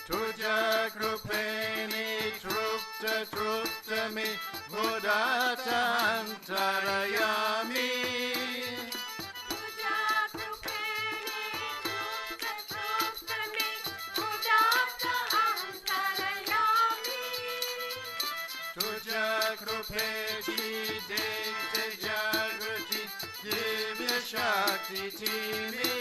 Tuja krupeni trupta truptami mudata antarayami. Tuja krupeni trupta truptami mudata antarayami. Tuja krupeti dekte jagruti divya shakti timi.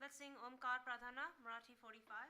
Let's sing Omkar Pradhana, Marathi 45.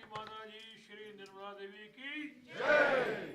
Shri माताजी श्री निर्मला देवी की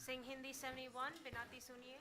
Sing Hindi 71, Binati Suniye.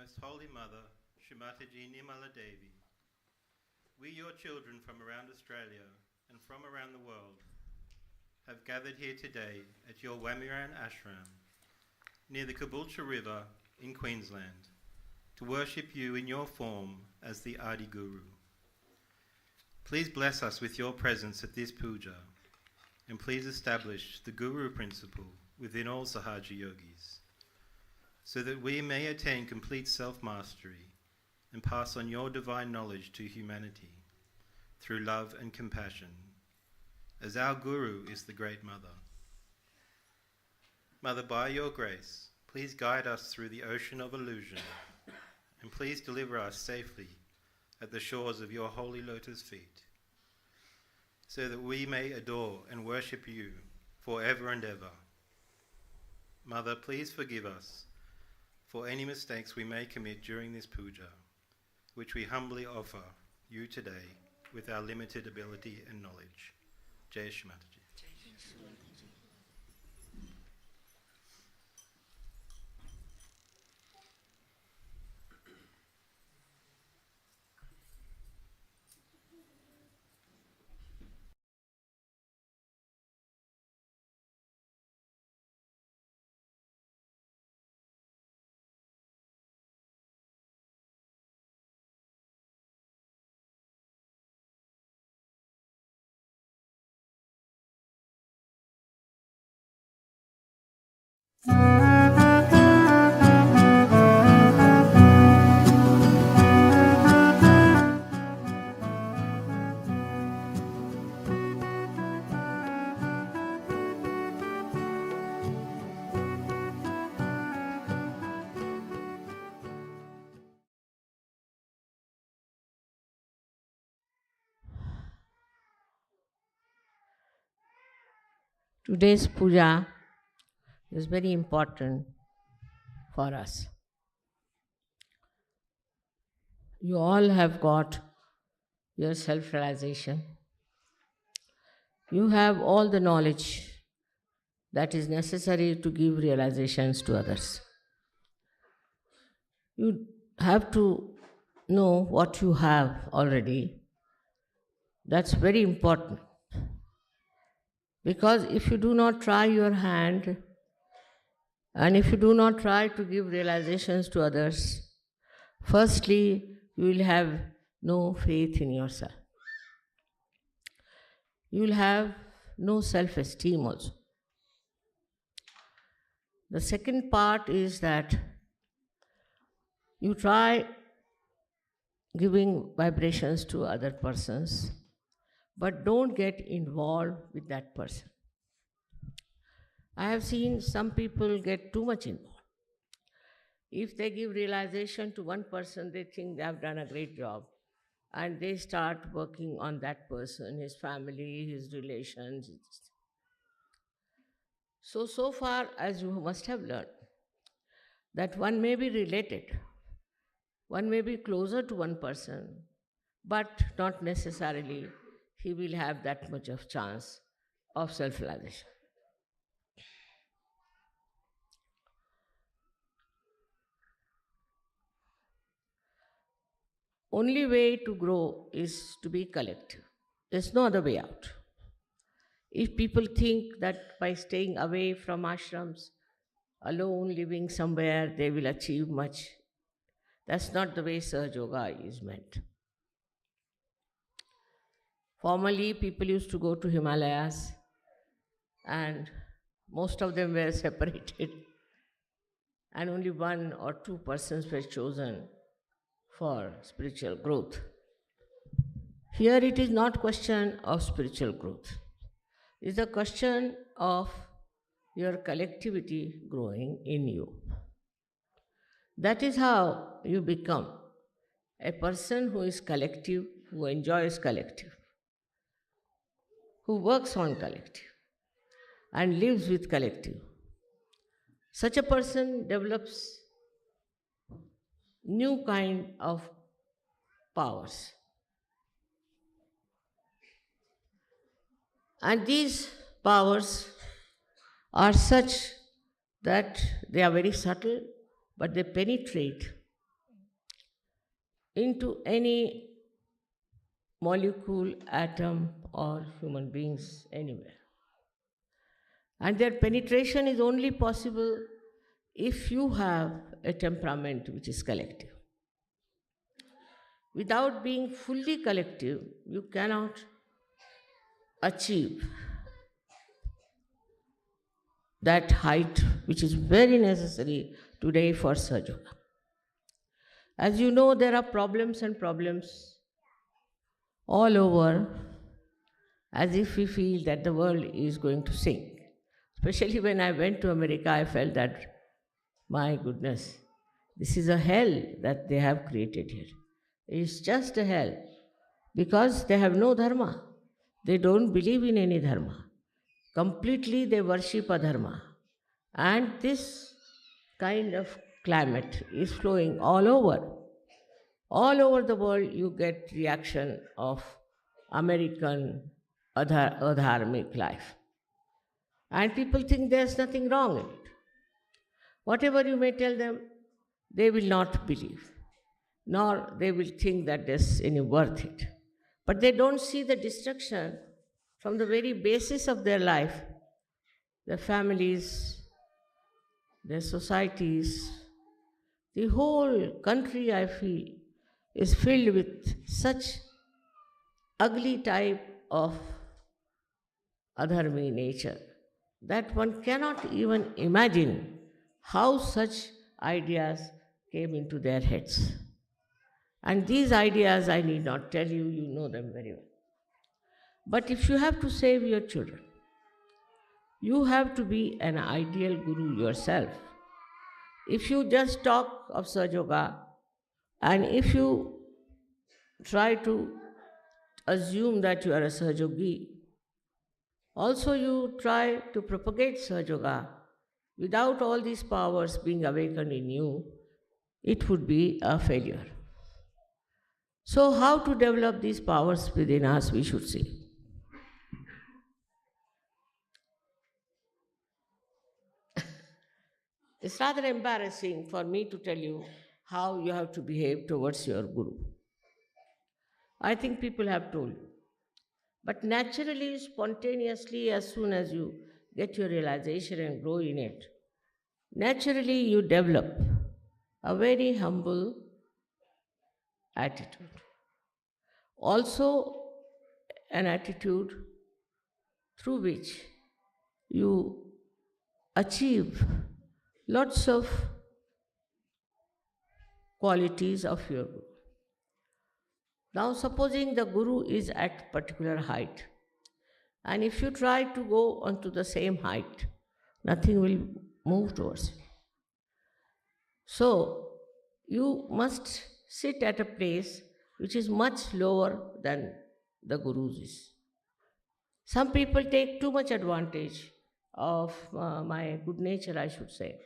Most Holy Mother, Shri Mataji Nirmala Devi, we, your children from around Australia and from around the world, have gathered here today at your Wamuran Ashram near the Caboolture River in Queensland to worship you in your form as the Adi Guru. Please bless us with your presence at this puja, and please establish the Guru principle within all Sahaja Yogis, so that we may attain complete self-mastery and pass on your divine knowledge to humanity through love and compassion, as our Guru is the Great Mother. Mother, by your grace, please guide us through the ocean of illusion, and please deliver us safely at the shores of your holy lotus feet, so that we may adore and worship you forever and ever. Mother, please forgive us for any mistakes we may commit during this puja, which we humbly offer you today with our limited ability and knowledge. Jai Shri Mataji. Today's puja is very important for us. You all have got your self-realization. You have all the knowledge that is necessary to give realizations to others. You have to know what you have already. That's very important. Because if you do not try your hand, and if you do not try to give realizations to others, firstly, you will have no faith in yourself. You will have no self-esteem also. The second part is that you try giving vibrations to other persons, but don't get involved with that person. I have seen some people get too much involved. If they give realization to one person, they think they have done a great job, and they start working on that person, his family, his relations. So far as you must have learned, that one may be related, one may be closer to one person, but not necessarily he will have that much of chance of self-realization. Only way to grow is to be collective. There's no other way out. If people think that by staying away from ashrams, alone living somewhere, they will achieve much, that's not the way Sahaja Yoga is meant. Formerly, people used to go to Himalayas, and most of them were separated, and only 1 or 2 persons were chosen for spiritual growth. Here it is not question of spiritual growth. It's a question of your collectivity growing in you. That is how you become a person who is collective, who enjoys collective, who works on collective and lives with collective. Such a person develops new kind of powers. And these powers are such that they are very subtle, but they penetrate into any molecule, atom, or human beings anywhere. And their penetration is only possible if you have a temperament which is collective. Without being fully collective, you cannot achieve that height which is very necessary today for Sahaja Yoga. As you know, there are problems and problems all over, as if we feel that the world is going to sink. Especially when I went to America, I felt that, my goodness, this is a hell that they have created here. It's just a hell because they have no dharma. They don't believe in any dharma. Completely they worship adharma. And this kind of climate is flowing all over. All over the world you get reaction of American adharmic life. And people think there's nothing wrong in it. Whatever you may tell them, they will not believe, nor they will think that there's any worth it. But they don't see the destruction from the very basis of their life, their families, their societies. The whole country, I feel, is filled with such ugly type of adharmi nature that one cannot even imagine how such ideas came into their heads. And these ideas, I need not tell you, you know them very well. But if you have to save your children, you have to be an ideal guru yourself. If you just talk of Sahaja Yoga, and if you try to assume that you are a Sahaja Yogi, also you try to propagate Sahaja Yoga without all these powers being awakened in you, it would be a failure. So how to develop these powers within us, we should see. It's rather embarrassing for me to tell you how you have to behave towards your guru. I think people have told you. But naturally, spontaneously, as soon as you get your realization and grow in it, naturally you develop a very humble attitude. Also, an attitude through which you achieve lots of qualities of your guru. Now, supposing the guru is at particular height, and if you try to go onto the same height, nothing will move towards you. So, you must sit at a place which is much lower than the guru's is. Some people take too much advantage of my good nature, I should say.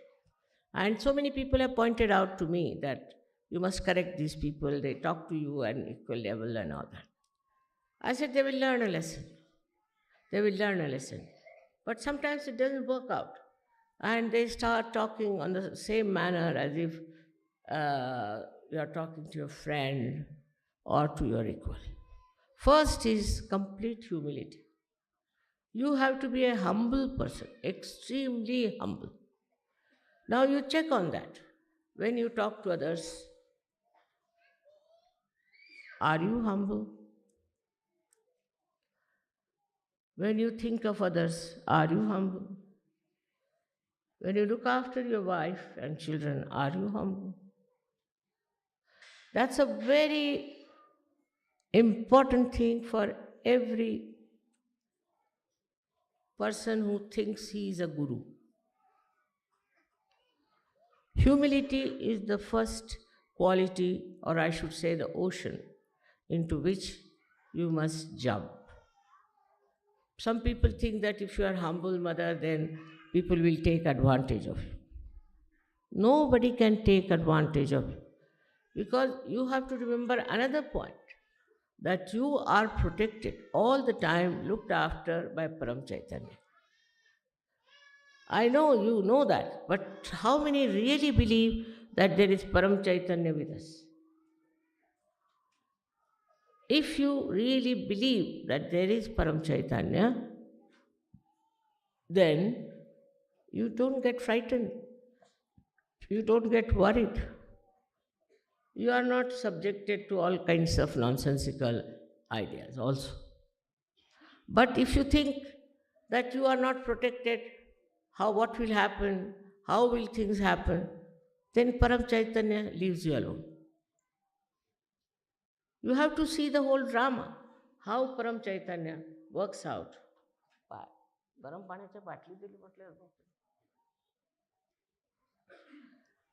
And so many people have pointed out to me that you must correct these people, they talk to you at an equal level and all that. I said they will learn a lesson. They will learn a lesson. But sometimes it doesn't work out. And they start talking on the same manner as if you are talking to your friend or to your equal. First is complete humility. You have to be a humble person, extremely humble. Now you check on that. When you talk to others, are you humble? When you think of others, are you humble? When you look after your wife and children, are you humble? That's a very important thing for every person who thinks he is a guru. Humility is the first quality, or I should say the ocean, into which you must jump. Some people think that if you are humble mother, then people will take advantage of you. Nobody can take advantage of you. Because you have to remember another point, that you are protected all the time, looked after by Param Chaitanya. I know you know that, but how many really believe that there is Param Chaitanya with us? If you really believe that there is Param Chaitanya, then you don't get frightened, you don't get worried. You are not subjected to all kinds of nonsensical ideas also. But if you think that you are not protected, what will happen, how will things happen, then Param Chaitanya leaves you alone. You have to see the whole drama, how Param Chaitanya works out.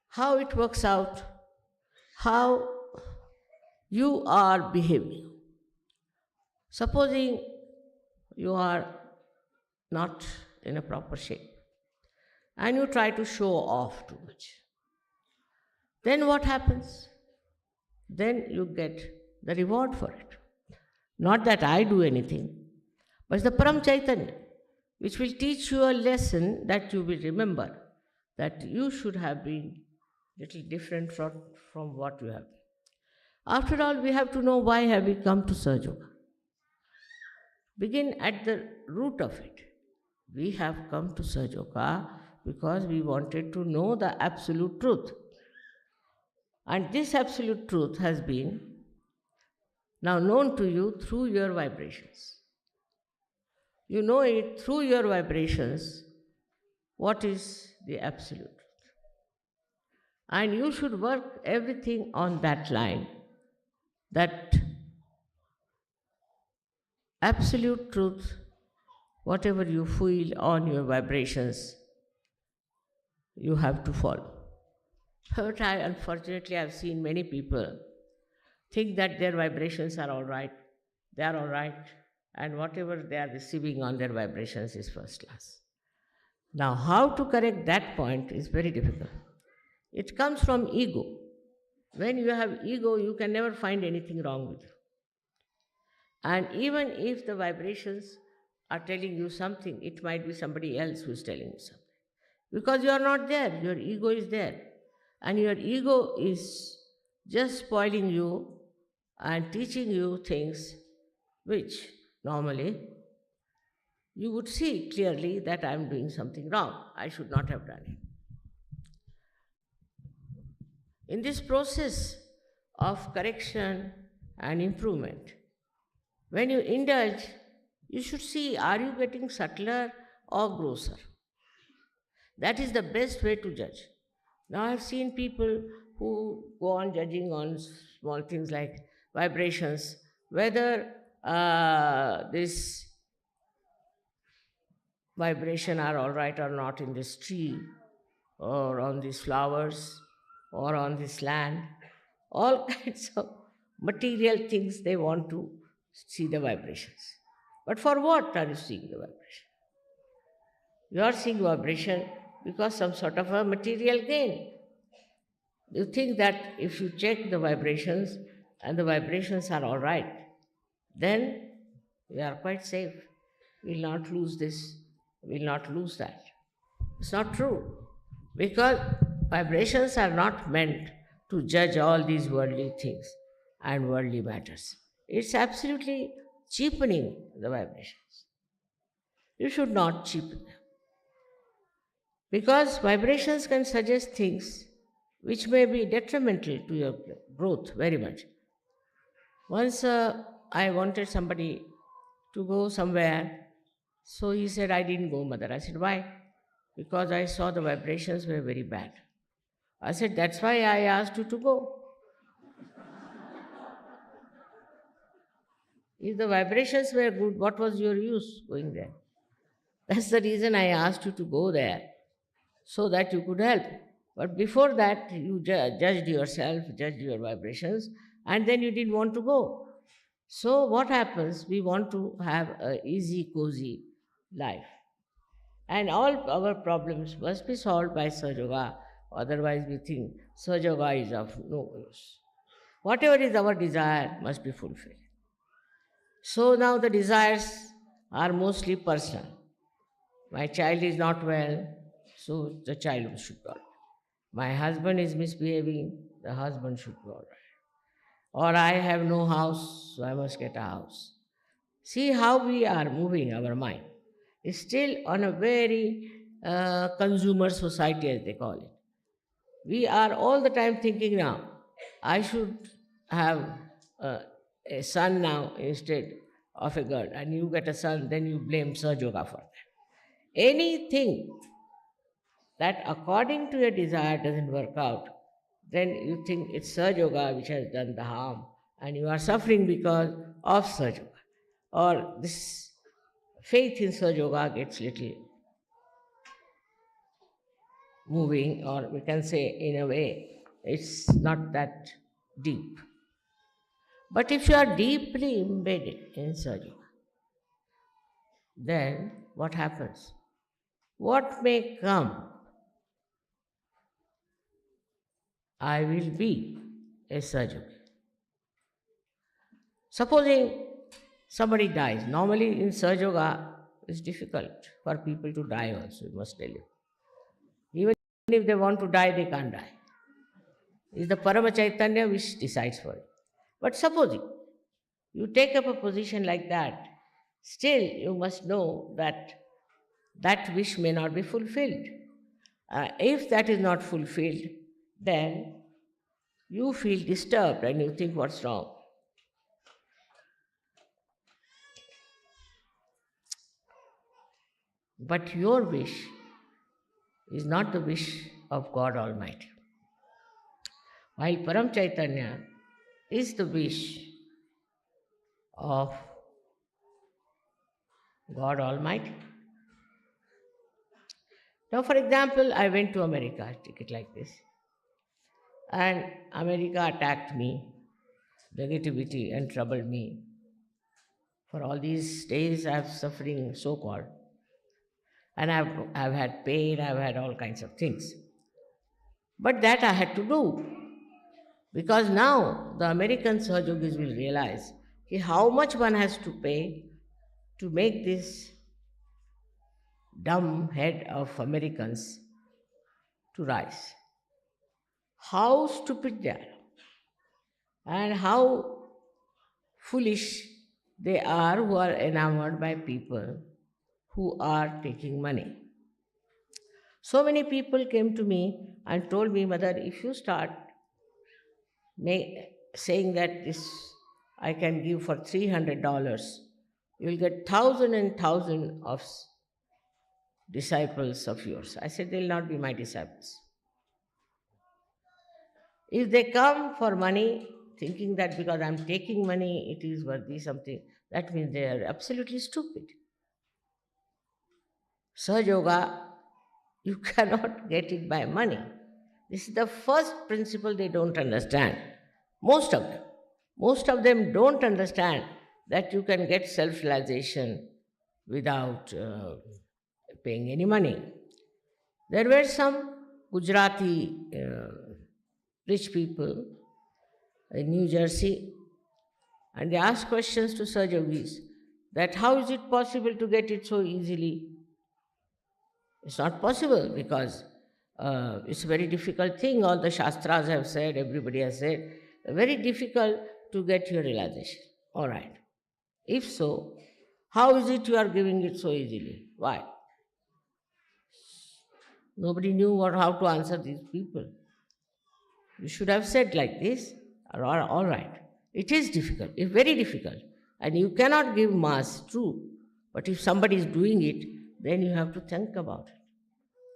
How it works out, how you are behaving. Supposing you are not in a proper shape and you try to show off too much, then what happens? Then you get the reward for it. Not that I do anything, but it's the Param Chaitanya, which will teach you a lesson that you will remember, that you should have been little different from what you have been. After all, we have to know why have we come to Sahaja Yoga. Begin at the root of it. We have come to Sahaja Yoga because we wanted to know the absolute truth. And this absolute truth has been now known to you through your vibrations. You know it through your vibrations, what is the absolute truth. And you should work everything on that line, that absolute truth, whatever you feel on your vibrations, you have to follow. But unfortunately, I've seen many people think that their vibrations are all right, they are all right, and whatever they are receiving on their vibrations is first class. Now, how to correct that point is very difficult. It comes from ego. When you have ego, you can never find anything wrong with you. And even if the vibrations are telling you something, it might be somebody else who is telling you something. Because you are not there, your ego is there. And your ego is just spoiling you and teaching you things which normally you would see clearly that I am doing something wrong. I should not have done it. In this process of correction and improvement, when you indulge, you should see, are you getting subtler or grosser? That is the best way to judge. Now I have seen people who go on judging on small things like vibrations, whether this vibration are all right or not in this tree, or on these flowers, or on this land, all kinds of material things they want to see the vibrations. But for what are you seeing the vibration? You are seeing vibration because some sort of a material gain. You think that if you check the vibrations and the vibrations are all right, then we are quite safe. We will not lose this, we will not lose that. It's not true, because vibrations are not meant to judge all these worldly things and worldly matters. It's absolutely cheapening the vibrations. You should not cheapen them. Because vibrations can suggest things which may be detrimental to your growth very much. Once I wanted somebody to go somewhere, so he said, I didn't go, mother. I said, why? Because I saw the vibrations were very bad. I said, that's why I asked you to go. If the vibrations were good, what was your use going there? That's the reason I asked you to go there, so that you could help. But before that, you judged yourself, judged your vibrations, and then you didn't want to go. So what happens? We want to have an easy, cozy life. And all our problems must be solved by Sahaja Yoga. Otherwise we think Sahaja Yoga is of no use. Whatever is our desire must be fulfilled. So now the desires are mostly personal. My child is not well, so the child should be all right. My husband is misbehaving, the husband should be all right. Or I have no house, so I must get a house. See how we are moving our mind. It's still on a very consumer society, as they call it. We are all the time thinking now, I should have uh, a son now instead of a girl, and you get a son, then you blame Saj Yoga for that. Anything that according to your desire doesn't work out, then you think it's Saj Yoga which has done the harm, and you are suffering because of Saj Yoga. Or this faith in Saj Yoga gets little moving, or we can say, in a way, it's not that deep. But if you are deeply embedded in Saj Yoga, then what happens? What may come, I will be a Saj Yogi. Supposing somebody dies. Normally in Saj Yoga, it's difficult for people to die also, I must tell you. Even if they want to die, they can't die. It's the Parama Chaitanya which decides for it. But supposing you take up a position like that, still you must know that that wish may not be fulfilled. If that is not fulfilled, then you feel disturbed and you think, what's wrong? But your wish is not the wish of God Almighty. While Param Chaitanya is the wish of God Almighty. Now, for example, I went to America, take it like this, and America attacked me, negativity, and troubled me. For all these days, I have suffering, so-called, and I've had pain, I've had all kinds of things. But that I had to do, because now the American Saj Yogis will realize how much one has to pay to make this dumb head of Americans to rise. How stupid they are, and how foolish they are who are enamored by people who are taking money. So many people came to me and told me, Mother, if you start saying that this I can give for $300, you will get thousand and thousand of disciples of yours. I said, they'll not be my disciples. If they come for money, thinking that because I'm taking money, it is worthy something, that means they are absolutely stupid. Saj Yoga, you cannot get it by money. This is the first principle they don't understand. Most of them don't understand that you can get self-realization without paying any money. There were some Gujarati rich people in New Jersey, and they asked questions to Saj Yogis that how is it possible to get it so easily? It's not possible, because it's a very difficult thing. All the Shastras have said, everybody has said, very difficult to get your realization. All right. If so, how is it you are giving it so easily? Why? Nobody knew how to answer these people. You should have said like this, all right. It is difficult, it's very difficult, and you cannot give mass, true. But if somebody is doing it, then you have to think about it.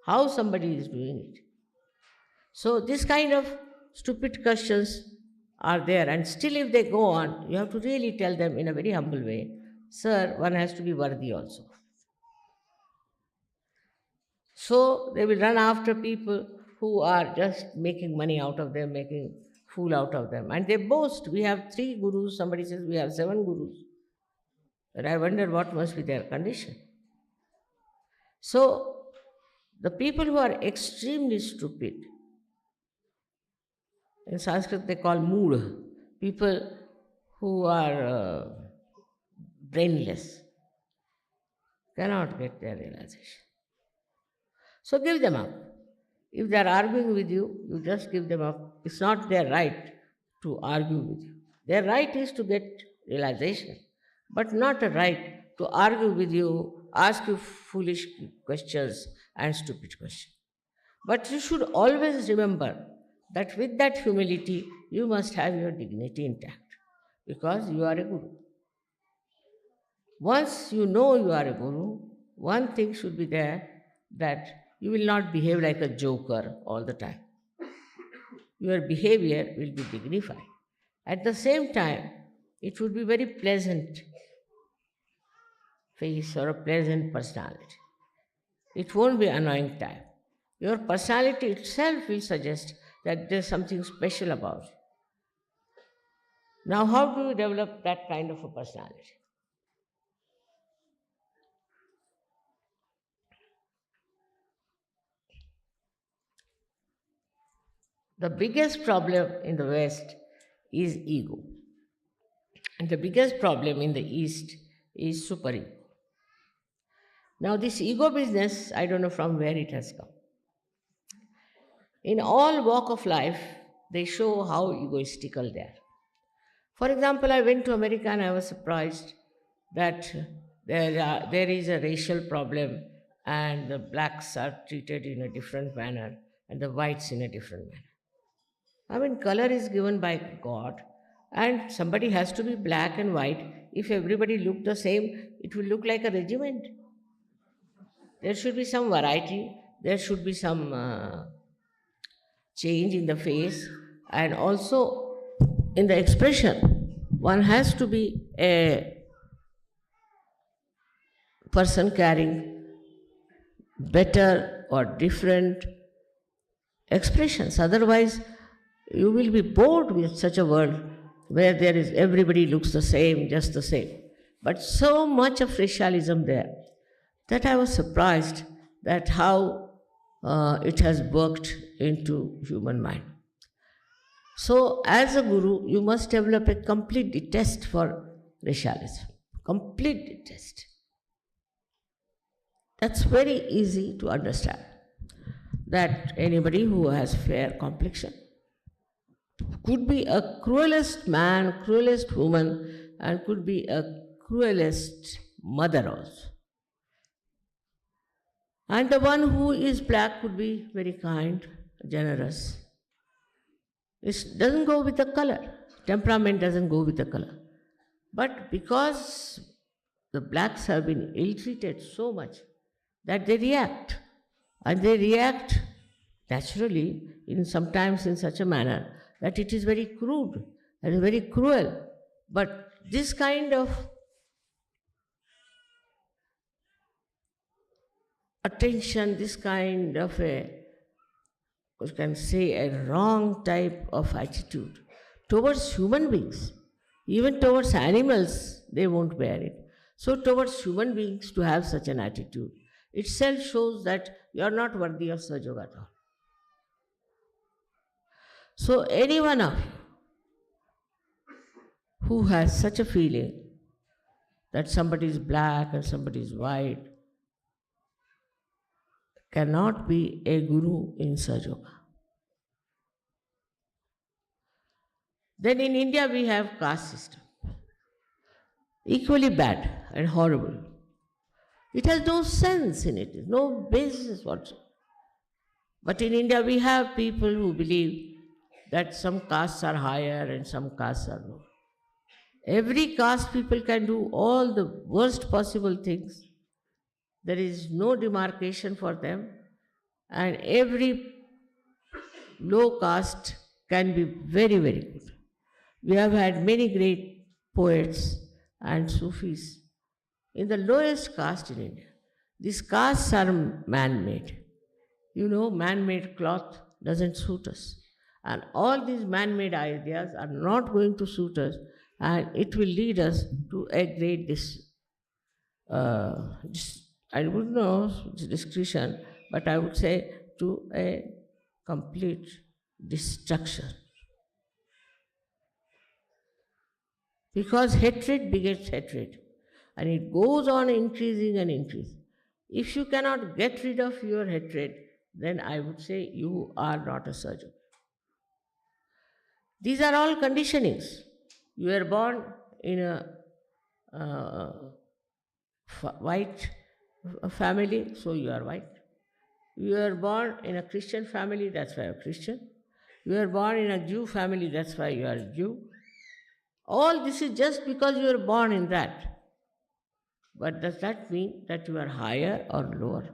How somebody is doing it. So this kind of stupid questions are there, and still if they go on, you have to really tell them in a very humble way, sir, one has to be worthy also. So they will run after people who are just making money out of them, making fool out of them. And they boast, we have 3 gurus, somebody says we have 7 gurus. But I wonder what must be their condition. So the people who are extremely stupid, in Sanskrit they call mood, people who are brainless, cannot get their realization. So give them up. If they are arguing with you, you just give them up. It's not their right to argue with you. Their right is to get realization, but not a right to argue with you, ask you foolish questions and stupid questions. But you should always remember that with that humility, you must have your dignity intact because you are a guru. Once you know you are a guru, one thing should be there that you will not behave like a joker all the time. Your behavior will be dignified. At the same time, it would be very pleasant face or a pleasant personality. It won't be annoying type. Your personality itself will suggest that there's something special about you. Now, how do you develop that kind of a personality? The biggest problem in the West is ego. And the biggest problem in the East is superego. Now, this ego business, I don't know from where it has come. In all walk of life, they show how egoistical they are. For example, I went to America and I was surprised that there is a racial problem and the blacks are treated in a different manner and the whites in a different manner. I mean, color is given by God, and somebody has to be black and white. If everybody looked the same, it will look like a regiment. There should be some variety, there should be some change in the face, and also in the expression. One has to be a person carrying better or different expressions. Otherwise, you will be bored with such a world where there is everybody looks the same, just the same. But so much of racialism there that I was surprised that how it has worked into human mind. So, as a guru, you must develop a complete detest for racialism. Complete detest. That's very easy to understand. That anybody who has fair complexion could be a cruelest man, cruelest woman, and could be a cruelest mother also. And the one who is black could be very kind, generous. It doesn't go with the color. Temperament doesn't go with the color. But because the blacks have been ill-treated so much that they react. And they react naturally, sometimes in such a manner that it is very crude and very cruel. But this kind of attention, this kind of you can say a wrong type of attitude towards human beings, even towards animals, they won't bear it. So towards human beings to have such an attitude itself shows that you are not worthy of Sahaja at all. So any one of you who has such a feeling that somebody is black and somebody is white cannot be a guru in Sahaja. Then in India we have caste system. Equally bad and horrible. It has no sense in it, no basis whatsoever. But in India we have people who believe that some castes are higher and some castes are lower. Every caste people can do all the worst possible things. There is no demarcation for them, and every low caste can be very, very good. We have had many great poets and Sufis in the lowest caste in India. These castes are man-made. You know, man-made cloth doesn't suit us. And all these man-made ideas are not going to suit us, and it will lead us to a great I wouldn't know discretion, but I would say to a complete destruction. Because hatred begets hatred, and it goes on increasing and increasing. If you cannot get rid of your hatred, then I would say you are not a surgeon. These are all conditionings. You were born in a white family, so you are white. You were born in a Christian family, that's why you are Christian. You were born in a Jew family, that's why you are Jew. All this is just because you were born in that. But does that mean that you are higher or lower?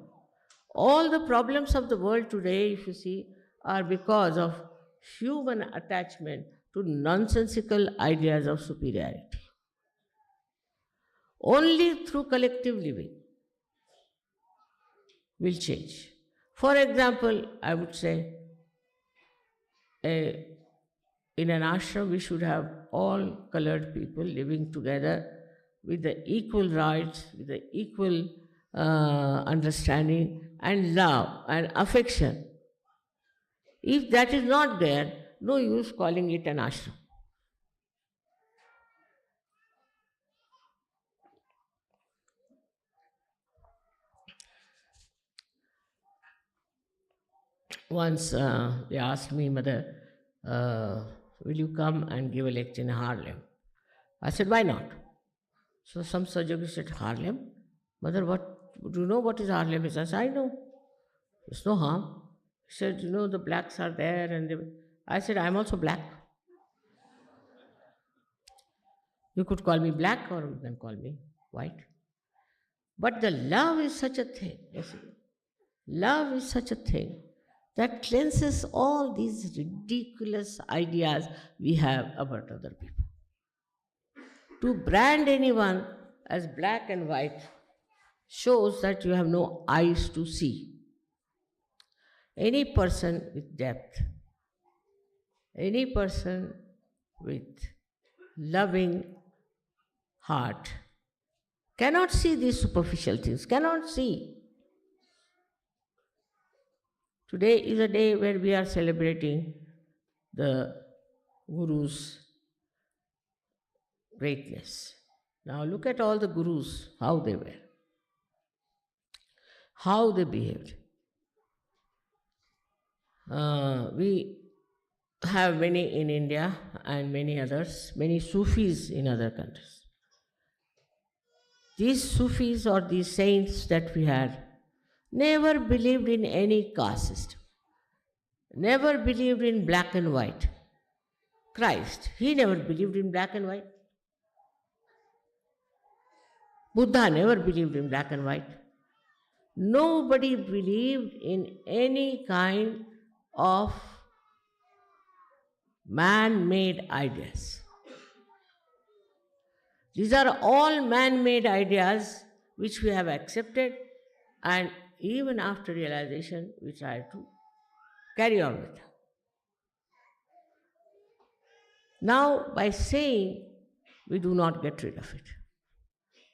All the problems of the world today, if you see, are because of human attachment to nonsensical ideas of superiority. Only through collective living will change. For example, I would say, in an ashram, we should have all colored people living together with the equal rights, with the equal understanding and love and affection. If that is not there, no use calling it an ashram. Once they asked me, Mother, will you come and give a lecture in Harlem? I said, why not? So some Sahaja said, Harlem? Mother, do you know what is Harlem? I said, I know. There's no harm. He said, the blacks are there. I said, I'm also black. You could call me black or you can call me white. But the love is such a thing. You see. Love is such a thing that cleanses all these ridiculous ideas we have about other people. To brand anyone as black and white shows that you have no eyes to see. Any person with depth, any person with loving heart cannot see these superficial things, cannot see. Today is a day where we are celebrating the Guru's greatness. Now look at all the Gurus, how they were, how they behaved. We have many in India and many others, many Sufis in other countries. These Sufis or these saints that we had never believed in any caste system, never believed in black and white. Christ, he never believed in black and white. Buddha never believed in black and white. Nobody believed in any kind of man-made ideas. These are all man-made ideas which we have accepted, and even after realization we try to carry on with them. Now, by saying, we do not get rid of it,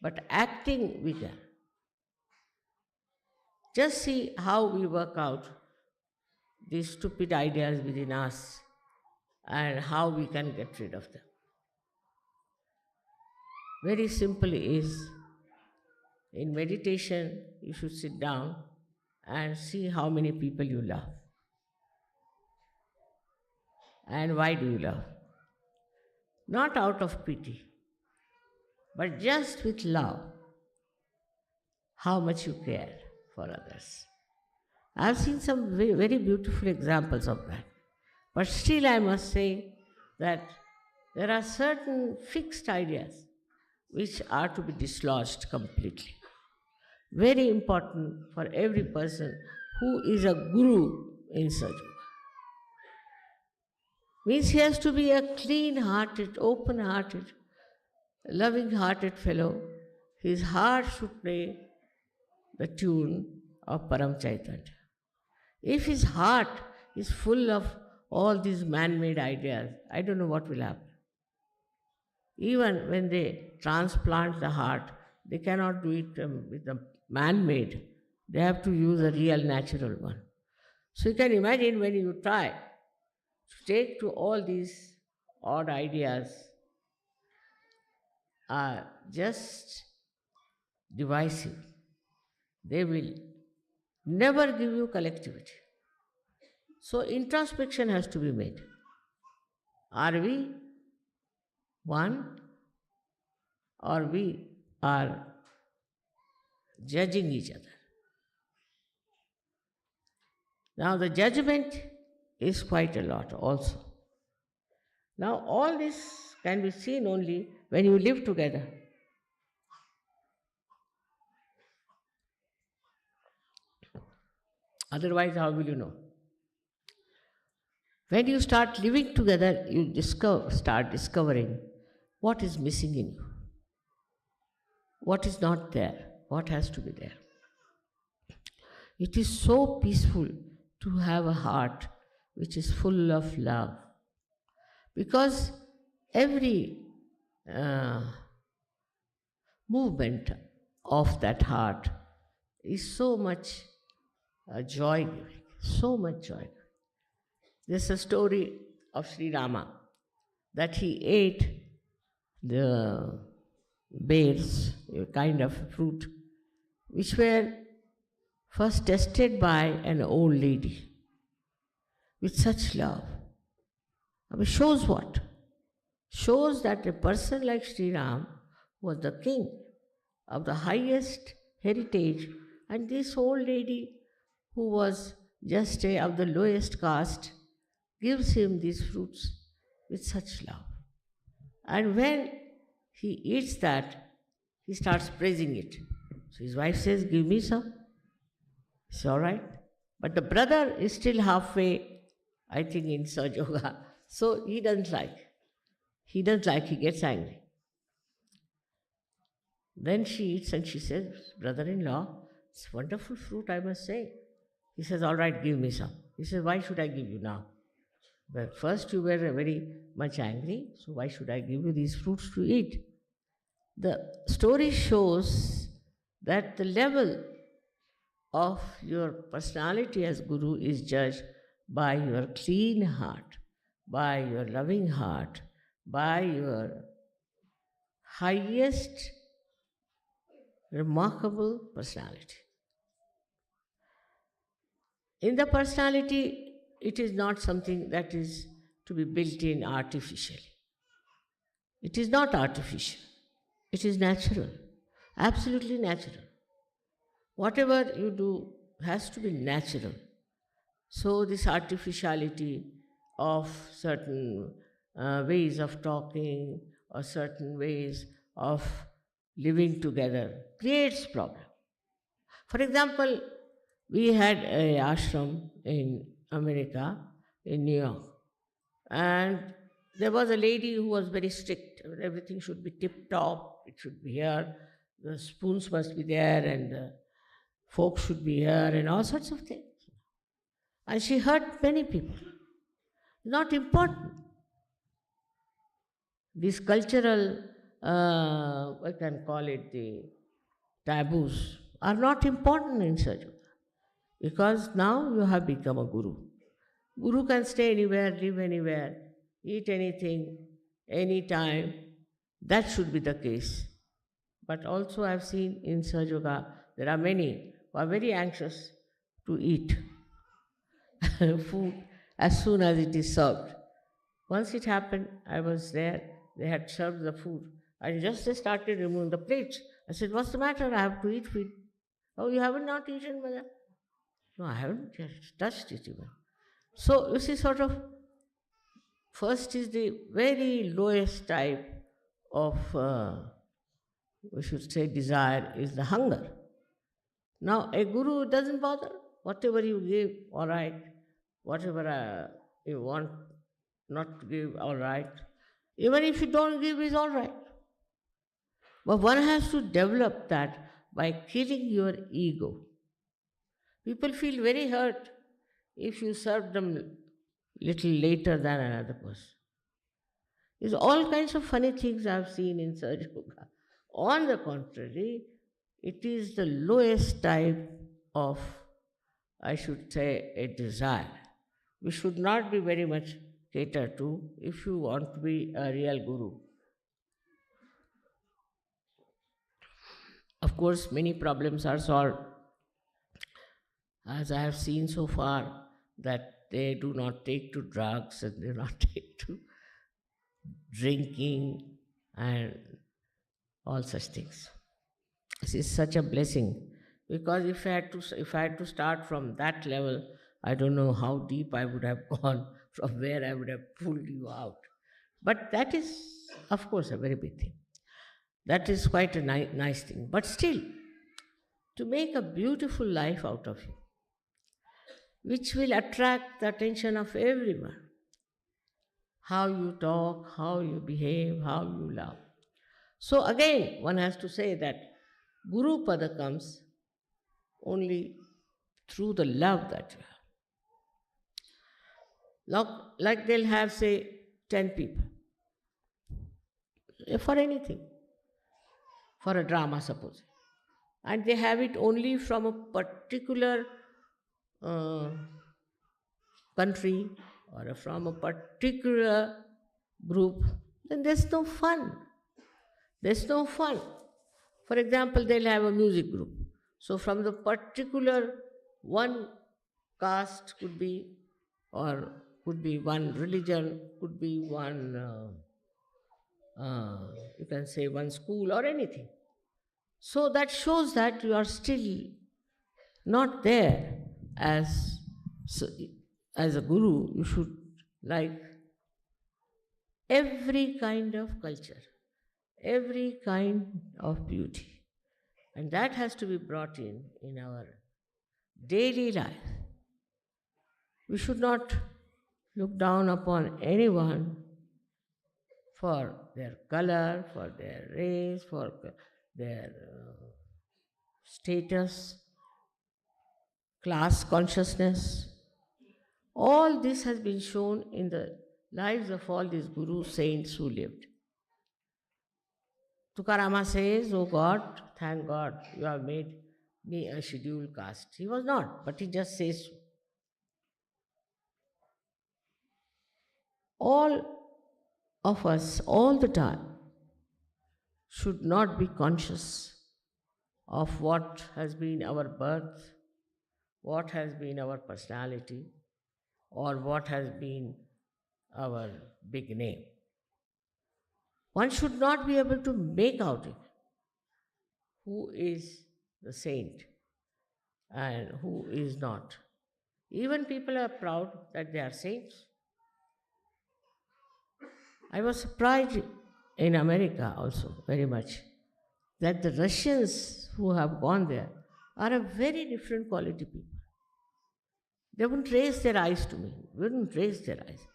but acting we can. Just see how we work out these stupid ideas within us and how we can get rid of them. Very simply is, in meditation, you should sit down and see how many people you love. And why do you love? Not out of pity, but just with love, how much you care for others. I have seen some very, very beautiful examples of that. But still I must say that there are certain fixed ideas which are to be dislodged completely. Very important for every person who is a guru in Sahaja. Means he has to be a clean-hearted, open-hearted, loving-hearted fellow. His heart should play the tune of Param Chaitanya. If his heart is full of all these man-made ideas, I don't know what will happen. Even when they transplant the heart, they cannot do it with the man-made. They have to use a real natural one. So you can imagine when you try to take to all these odd ideas are just divisive. They will never give you collectivity. So introspection has to be made. Are we one, or we are judging each other. Now the judgment is quite a lot also. Now all this can be seen only when you live together. Otherwise, how will you know? When you start living together, you start discovering what is missing in you, what is not there, what has to be there. It is so peaceful to have a heart which is full of love, because every movement of that heart is so much joy giving, so much joy. There's a story of Sri Rama that he ate the berries, a kind of fruit, which were first tested by an old lady with such love. I mean, shows what? Shows that a person like Sri Ram was the king of the highest heritage, and this old lady who was just of the lowest caste gives him these fruits with such love. And when he eats that, he starts praising it. So his wife says, "Give me some." It's all right. But the brother is still halfway, I think, in Sahaja Yoga. So he doesn't like. He gets angry. Then she eats and she says, "Brother-in-law, it's wonderful fruit, I must say." He says, "All right, give me some." He says, "Why should I give you now? But first you were very much angry, so why should I give you these fruits to eat?" The story shows that the level of your personality as Guru is judged by your clean heart, by your loving heart, by your highest remarkable personality. In the personality, it is not something that is to be built in artificially. It is not artificial. It is natural, absolutely natural. Whatever you do has to be natural. So this artificiality of certain ways of talking or certain ways of living together creates problem. For example, we had an ashram in America, in New York, and there was a lady who was very strict. Everything should be tip-top, it should be here, the spoons must be there, and the forks should be here, and all sorts of things. And she hurt many people. Not important. These cultural, I can call it the taboos, are not important in Sahaja Yoga, because now you have become a guru. Guru can stay anywhere, live anywhere, eat anything, anytime. That should be the case. But also I have seen in Sahaja Yoga, there are many who are very anxious to eat food as soon as it is served. Once it happened, I was there, they had served the food. I just started removing the plates. I said, "What's the matter? I have to eat food." "Oh, you haven't not eaten, mother?" "No, I haven't just touched it even." So you see, sort of, first is the very lowest type of, we should say, desire is the hunger. Now, a guru doesn't bother. Whatever you give, all right. Whatever you want not to give, all right. Even if you don't give, is all right. But one has to develop that by killing your ego. People feel very hurt if you serve them little later than another person. There's all kinds of funny things I've seen in Sahaja Yoga. On the contrary, it is the lowest type of, I should say, a desire. We should not be very much catered to if you want to be a real guru. Of course, many problems are solved, as I have seen so far, that they do not take to drugs and they do not take to drinking and all such things. This is such a blessing, because if I had to start from that level, I don't know how deep I would have gone, from where I would have pulled you out. But that is, of course, a very big thing. That is quite a nice thing. But still, to make a beautiful life out of you, which will attract the attention of everyone. How you talk, how you behave, how you love. So again, one has to say that Guru Pada comes only through the love that you have. Like they'll have, say, 10 people for anything, for a drama, suppose, and they have it only from a particular country or from a particular group, then there's no fun. There's no fun. For example, they'll have a music group. So from the particular one caste could be, or could be one religion, could be one, you can say one school or anything. So that shows that you are still not there as a guru. You should like every kind of culture, every kind of beauty. And that has to be brought in our daily life. We should not look down upon anyone for their color, for their race, for their status, class consciousness. All this has been shown in the lives of all these guru saints who lived. Tukarama says, "Oh God, thank God, you have made me a scheduled caste." He was not, but he just says so. All of us, all the time, should not be conscious of what has been our birth, what has been our personality, or what has been our big name. One should not be able to make out it who is the saint and who is not. Even people are proud that they are saints. I was surprised in America also very much that the Russians who have gone there are a very different quality people. They wouldn't raise their eyes to me, wouldn't raise their eyes.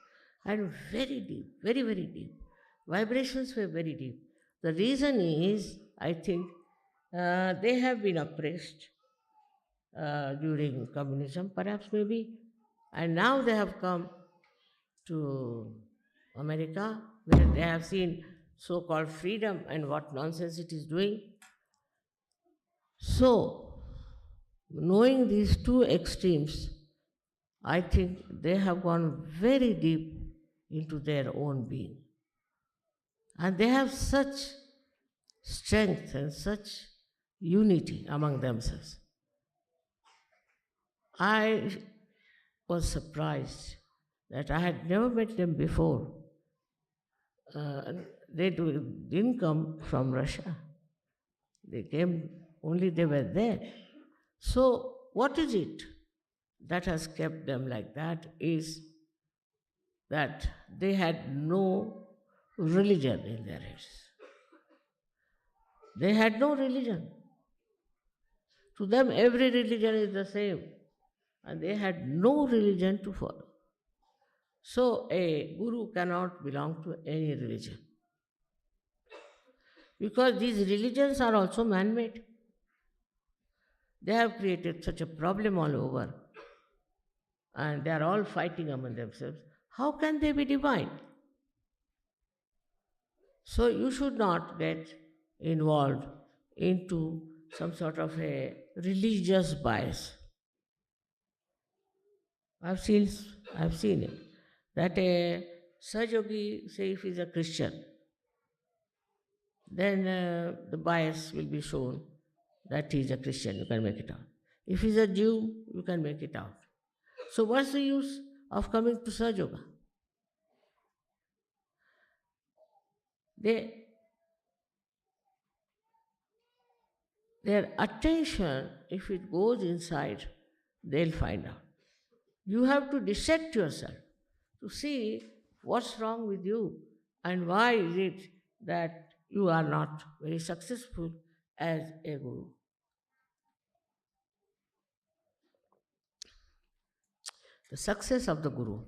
And very deep, very, very deep. Vibrations were very deep. The reason is, I think, they have been oppressed during communism, perhaps, maybe, and now they have come to America, where they have seen so-called freedom and what nonsense it is doing. So, knowing these two extremes, I think they have gone very deep into their own being. And they have such strength and such unity among themselves. I was surprised that I had never met them before. They didn't come from Russia. They came, only they were there. So what is it that has kept them like that is that they had no religion in their heads. They had no religion. To them, every religion is the same, and they had no religion to follow. So a guru cannot belong to any religion, because these religions are also man-made. They have created such a problem all over, and they are all fighting among themselves. How can they be divine? So you should not get involved into some sort of a religious bias. I've seen it, that a Sahajogi, say if he's a Christian, then the bias will be shown that he is a Christian, you can make it out. If he's a Jew, you can make it out. So what's the use of coming to Sahaja? their attention, if it goes inside, they'll find out. You have to dissect yourself to see what's wrong with you and why is it that you are not very successful as a guru. The success of the guru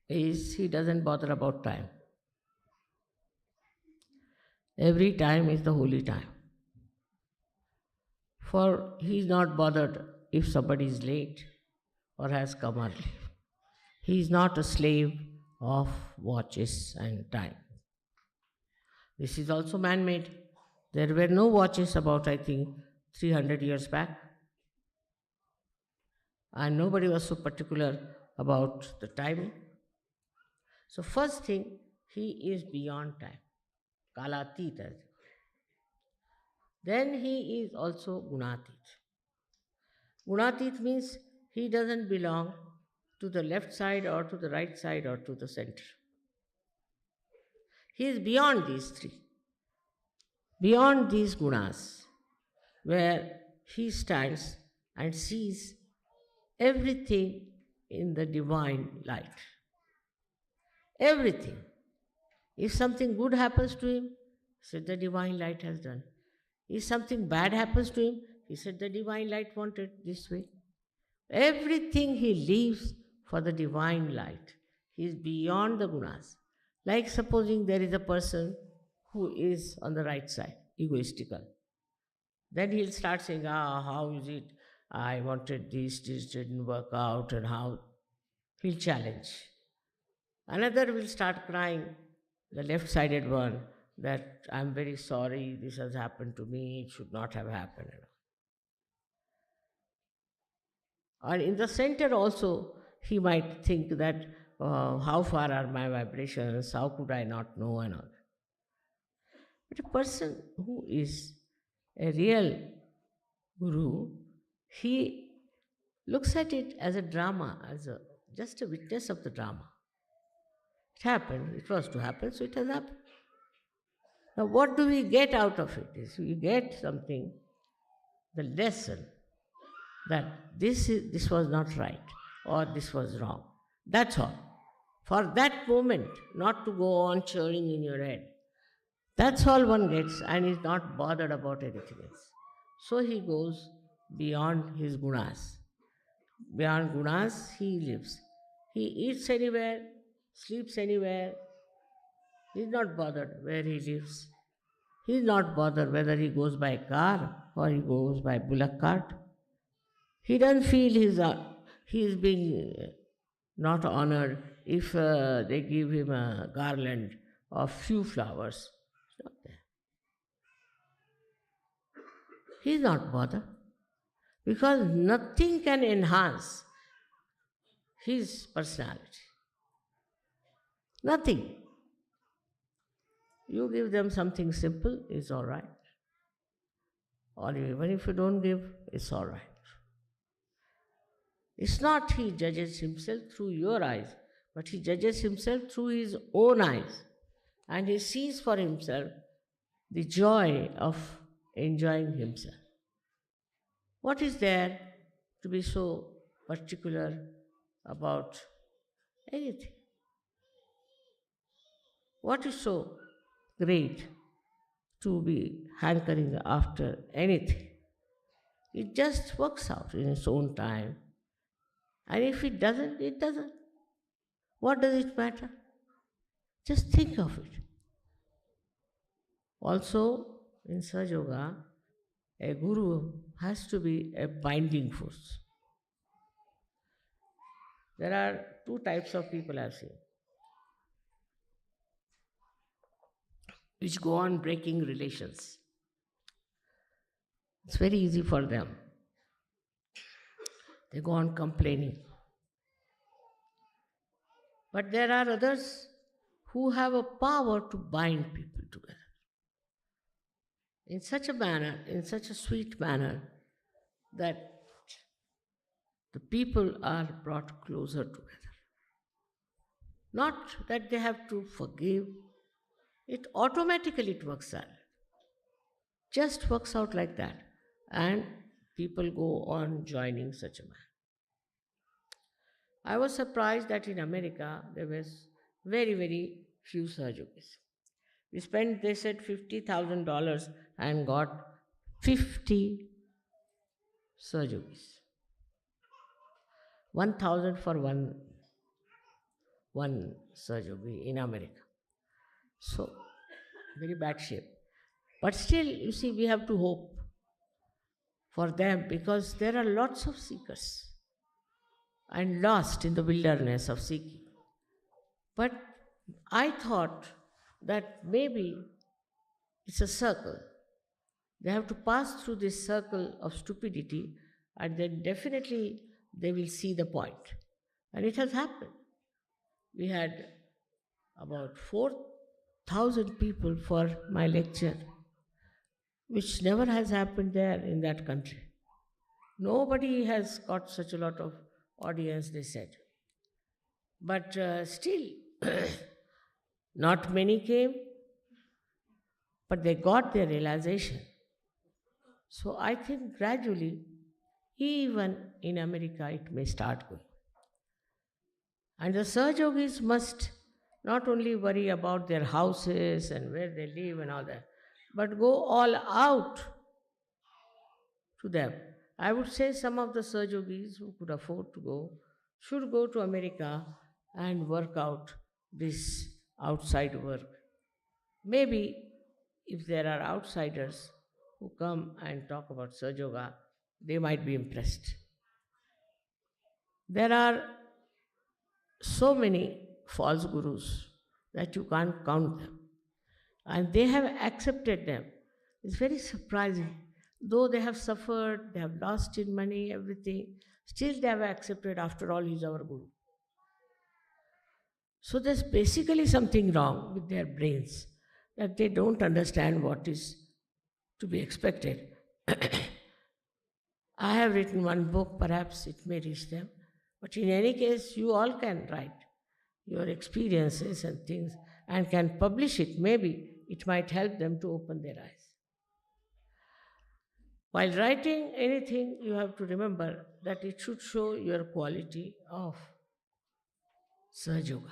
is he doesn't bother about time. Every time is the holy time. For he is not bothered if somebody is late or has come early. He is not a slave of watches and time. This is also man-made. There were no watches about, I think, 300 years back. And nobody was so particular about the timing. So first thing, he is beyond time. Kalatit. Then he is also Gunatit. Gunatit means he doesn't belong to the left side or to the right side or to the center. He is beyond these three, beyond these gunas, where he stands and sees everything in the divine light. Everything. If something good happens to him, he said the divine light has done. If something bad happens to him, he said the divine light wanted this way. Everything he leaves for the divine light. He is beyond the gunas. Like supposing there is a person who is on the right side, egoistical. Then he'll start saying, how is it? I wanted this didn't work out, and how? He'll challenge. Another will start crying, the left-sided one, that I'm very sorry, this has happened to me, it should not have happened. And in the center also, he might think that, how far are my vibrations, how could I not know, and all. But a person who is a real guru, he looks at it as a drama, as just a witness of the drama. It happened, it was to happen, so it has happened. Now what do we get out of it? Is we get something, the lesson that this was not right or this was wrong. That's all. For that moment, not to go on churning in your head. That's all one gets, and is not bothered about anything else. So he goes beyond his gunas. Beyond gunas, he lives. He eats anywhere, sleeps anywhere. He's not bothered where he lives. He's not bothered whether he goes by car or he goes by bullock cart. He doesn't feel he is being not honored if they give him a garland of few flowers. It's not there. He's not bothered because nothing can enhance his personality. Nothing. You give them something simple, it's all right. Or even if you don't give, it's all right. It's not he judges himself through your eyes, but he judges himself through his own eyes. And he sees for himself the joy of enjoying himself. What is there to be so particular about anything? What is so great to be hankering after anything? It just works out in its own time. And if it doesn't, it doesn't. What does it matter? Just think of it. Also, in Sahaja Yoga, a guru has to be a binding force. There are two types of people I've seen, which go on breaking relations. It's very easy for them. They go on complaining. But there are others who have a power to bind people together in such a manner, in such a sweet manner, that the people are brought closer together. Not that they have to forgive, it automatically works out just works out like that. And people go on joining such a man. I was surprised that in America there was very, very few Sahajogis. We spent, they said, $50,000 and got 50 Sahajogis. 1,000 for one Sahajogi in America. So, very bad shape. But still, you see, we have to hope for them because there are lots of seekers and lost in the wilderness of seeking. But I thought that maybe it's a circle. They have to pass through this circle of stupidity and then definitely they will see the point. And it has happened. We had about 4,000 people for my lecture, which never has happened there in that country. Nobody has got such a lot of audience, they said. But still, not many came, but they got their realization. So I think gradually, even in America, it may start going. And the Sahajogis must not only worry about their houses and where they live and all that, but go all out to them. I would say some of the Sahajogis who could afford to go should go to America and work out this outside work. Maybe if there are outsiders who come and talk about Sahaja, they might be impressed. There are so many false gurus that you can't count them. And they have accepted them. It's very surprising. Though they have suffered, they have lost in money, everything, still they have accepted, after all, he's our guru. So there's basically something wrong with their brains, that they don't understand what is to be expected. I have written one book, perhaps it may reach them. But in any case, you all can write your experiences and things and can publish it. Maybe it might help them to open their eyes. While writing anything, you have to remember that it should show your quality of Sahaja,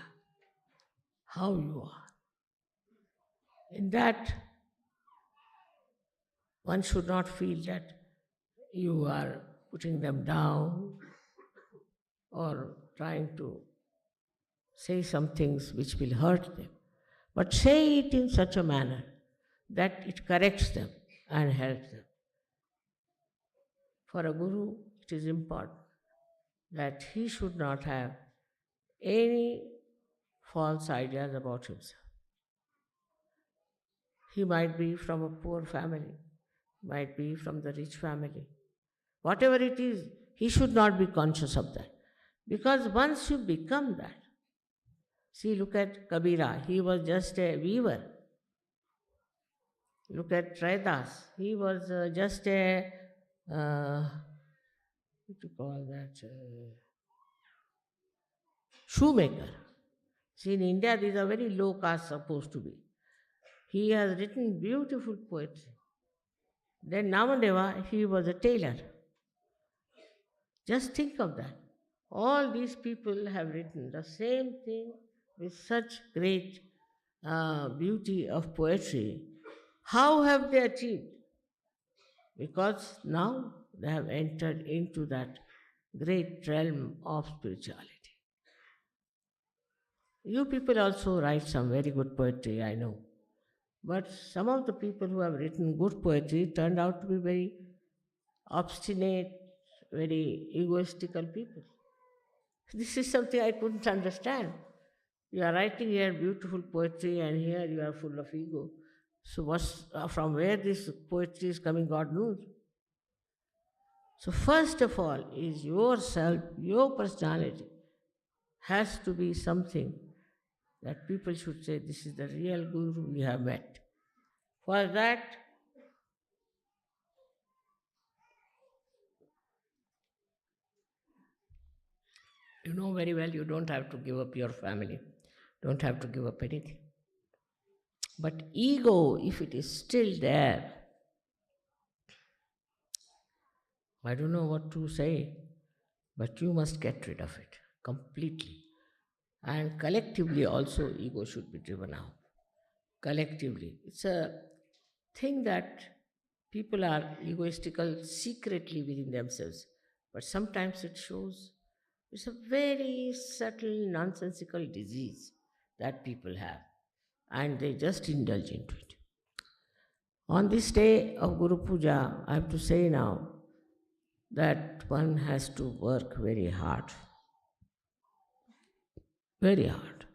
how you are. In that, one should not feel that you are putting them down or trying to say some things which will hurt them, but say it in such a manner that it corrects them and helps them. For a guru, it is important that he should not have any false ideas about himself. He might be from a poor family, might be from the rich family. Whatever it is, he should not be conscious of that. Because once you become that, see, look at Kabira, he was just a weaver. Look at Raidas, he was just a, what to call that, shoemaker. See, in India, these are very low caste supposed to be. He has written beautiful poetry. Then Namadeva, he was a tailor. Just think of that. All these people have written the same thing with such great beauty of poetry. How have they achieved? Because now they have entered into that great realm of spirituality. You people also write some very good poetry, I know. But some of the people who have written good poetry turned out to be very obstinate, very egoistical people. This is something I couldn't understand. You are writing here beautiful poetry and here you are full of ego. So from where this poetry is coming, God knows. So first of all is yourself, your personality has to be something that people should say, this is the real guru we have met. For that, you know very well you don't have to give up your family, don't have to give up anything. But ego, if it is still there, I don't know what to say, but you must get rid of it completely. And collectively also, ego should be driven out. Collectively. It's a thing that people are egoistical secretly within themselves, but sometimes it shows it's a very subtle, nonsensical disease that people have, and they just indulge into it. On this day of Guru Puja, I have to say now that one has to work very hard. Very hard.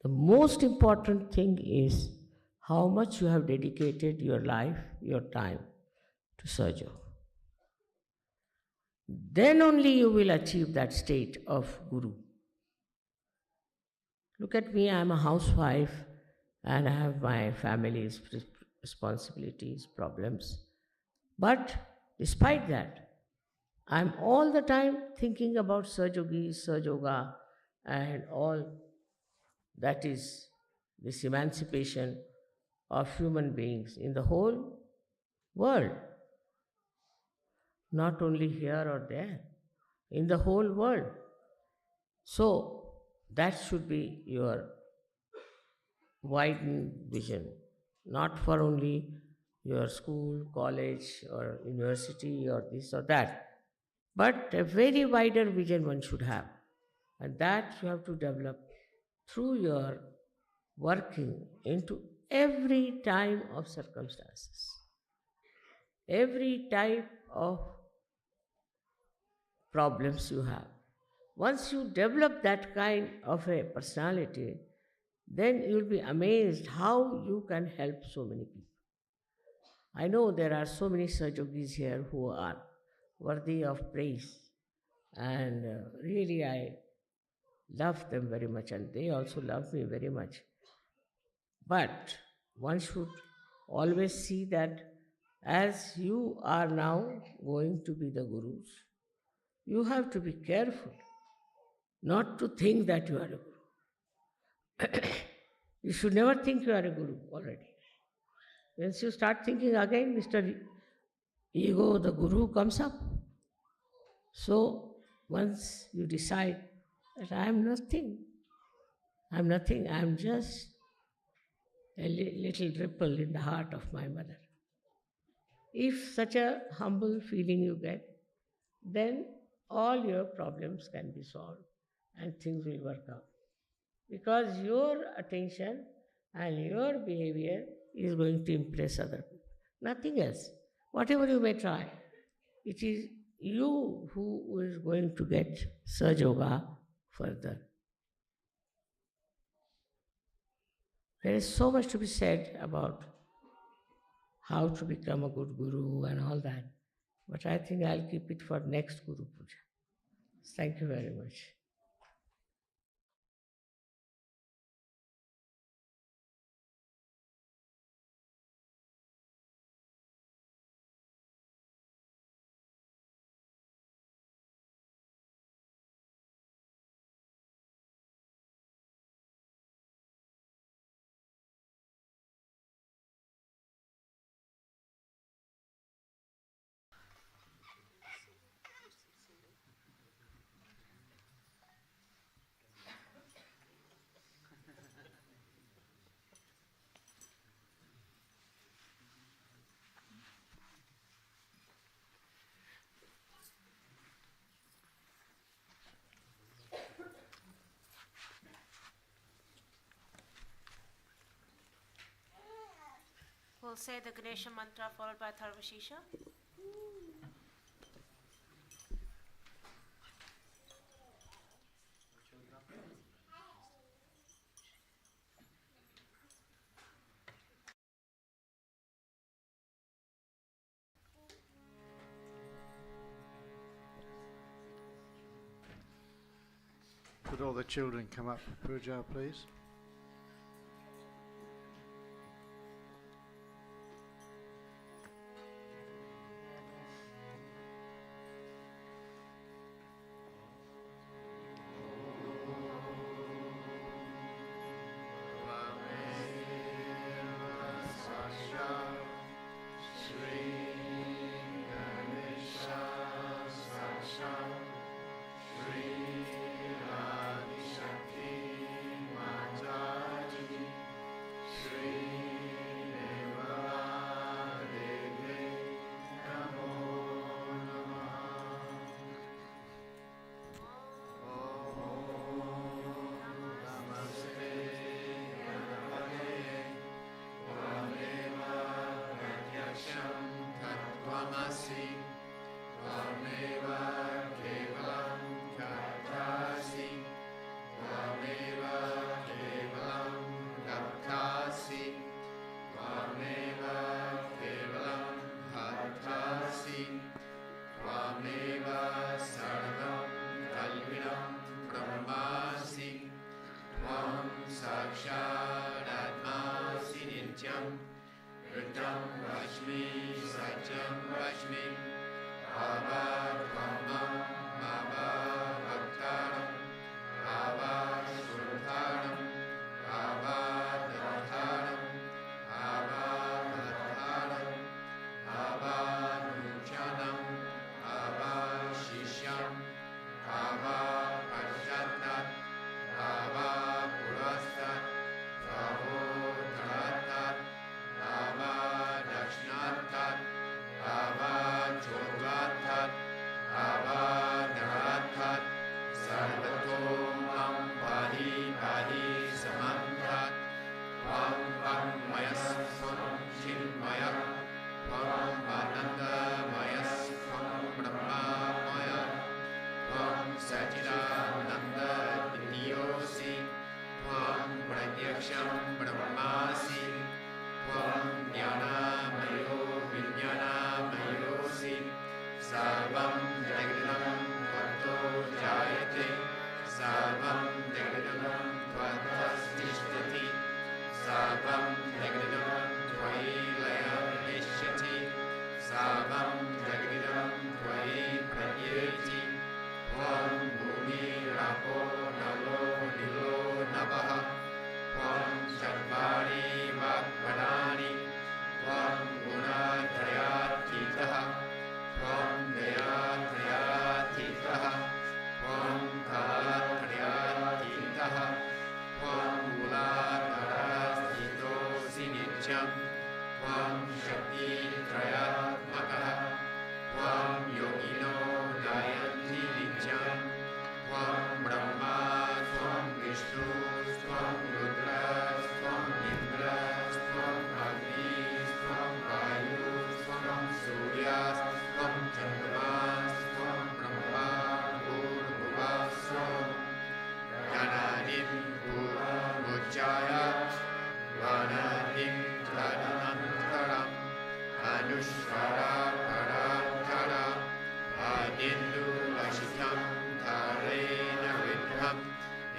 The most important thing is how much you have dedicated your life, your time to Sajo. Then only you will achieve that state of Guru. Look at me, I am a housewife and I have my family's responsibilities, problems. But despite that, I am all the time thinking about Sajogis, Sajoga, and all that is this emancipation of human beings in the whole world. Not only here or there, in the whole world. So, that should be your widened vision, not for only your school, college, or university, or this or that, but a very wider vision one should have. And that you have to develop through your working into every time of circumstances, every type of problems you have. Once you develop that kind of a personality, then you'll be amazed how you can help so many people. I know there are so many Sajogis here who are worthy of praise, and really I love them very much, and they also love me very much. But one should always see that as you are now going to be the Gurus, you have to be careful not to think that you are a Guru. You should never think you are a Guru already. Once you start thinking again, Mr. Ego, the Guru comes up. So once you decide that I am nothing, I am just a little ripple in the heart of my mother. If such a humble feeling you get, then all your problems can be solved and things will work out. Because your attention and your behavior is going to impress other people. Nothing else. Whatever you may try, it is you who is going to get Saj Yoga further. There is so much to be said about how to become a good guru and all that. But I think I'll keep it for next Guru Puja. Thank you very much. We'll say the Ganesha mantra followed by Tharvashisha. Could all the children come up for puja, please? Shri Ganesha Ritam Vashmi Satyam Vashmi Bhava Dhamma Bhava Bhaktaram Bhava Shrutharam Bhava Dhartharam Bhava Dhartharam Bhava Nuchanam Bhava Shishyam Bhava Pachatat Bhava Purastat Bhavo Dharatat Bhava Dakshinatat Bhava Chodvatat Bhava Dharatat Sarvato Mam Pahi Pahi Samantat Vam Vam Mayas Vam Chinmaya Vam Ananda Mayas Vam Brahma Maya Vam Sachidananda Vidyosi Vam Pratyaksham Brahmasi Vam Jnanamayo Vijnanamayosi Sarvam Jagadanam Tvato Jayate Sarvam Jagadanam Tvatastishtati Sarvam Jagadanam Tvayi Layam Nishyati Sarvam Jagadanam Tvayi Pradyeti Vam Bhumi Rapo Nalo Nilo Navaha Vam Sarvari Vakpadani Vam Gunatrayatitaha Vam Dayatrayatitaha Vam Kalatrayatitaha Vam Mulatarastitosi Nityam Vam Shakti Trayatmakaha Vam Yogino Dayanti Nityam Vam Brahma Svam Vishnu Svam Rudra Svam Indra Svam Agni Svam Vayu Svam Surya Svam Chandra Svam Brahma Bhurbhuva Svam Jananim Bhurmujaya Vananim Tadanantaram Anushvara Parantara Adindu Ashitam Tarena Vidham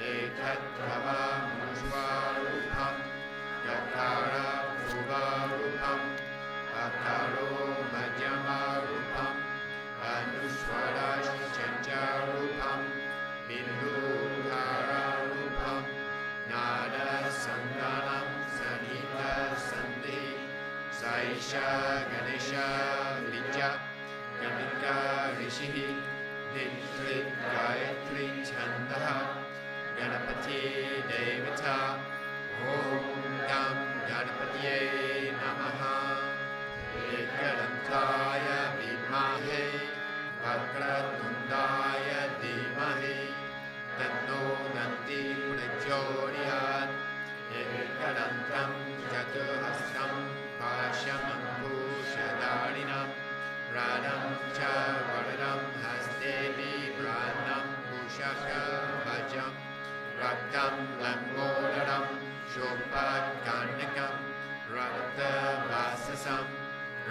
Ekatrava Mushvarupam Yakara Bhuvarupam Akaro Madhyamarupam Anushvarash Chancharupam Bindukararupam Nada Sanganam Sanita Sandhi Saisha Ganesha Vidya Ganika Rishihi Nitrit Gayatri Chandaha Ganapati Devata Om Gam Ganapatiye Namaha Ekadantaya Vidmahe Vakratundaya Dhimahi Tanno Nanti Prachodhyat Ekadantam Chaturhastam Pashamankushadarinam Pranam Cha Varadam Hastevi Pranam Pushaka Vajam Raktam Lambodaram Shopat Kandakam Rakta Vasasam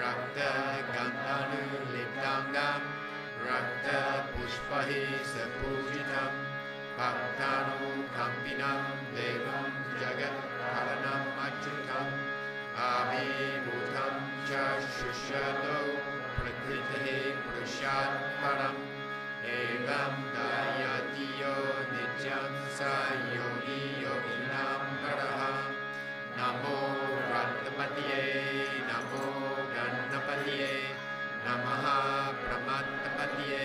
Rakta Gandhanu Liptangam Rakta Pushpahi Sapujitam Bhaktanu Kampinam Devam Jagat Paranam Achutam Abhibhutam Cha Shushado Prakritihi Prushat Param Evam Dayatiyo Nityam Sa Yogi Yoginam Varaha Namo Ratnapatiye Namo Gannapatiye Namaha Pramatapatiye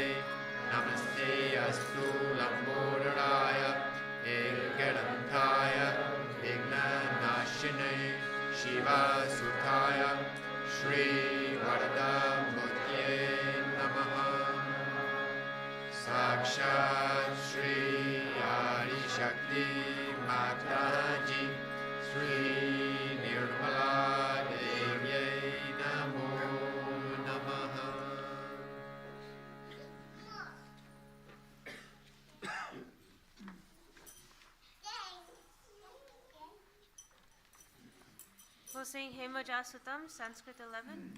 Namaste Astu Lambodharaya Ekadantaya Vignanashine Shiva Sukhaya Shri Varada Murtye Namaha Sakshat Shri Adi Shakti Mataji Shri Nirmala Devi Namo Namaha. We'll sing Hemajasutam, Sanskrit 11.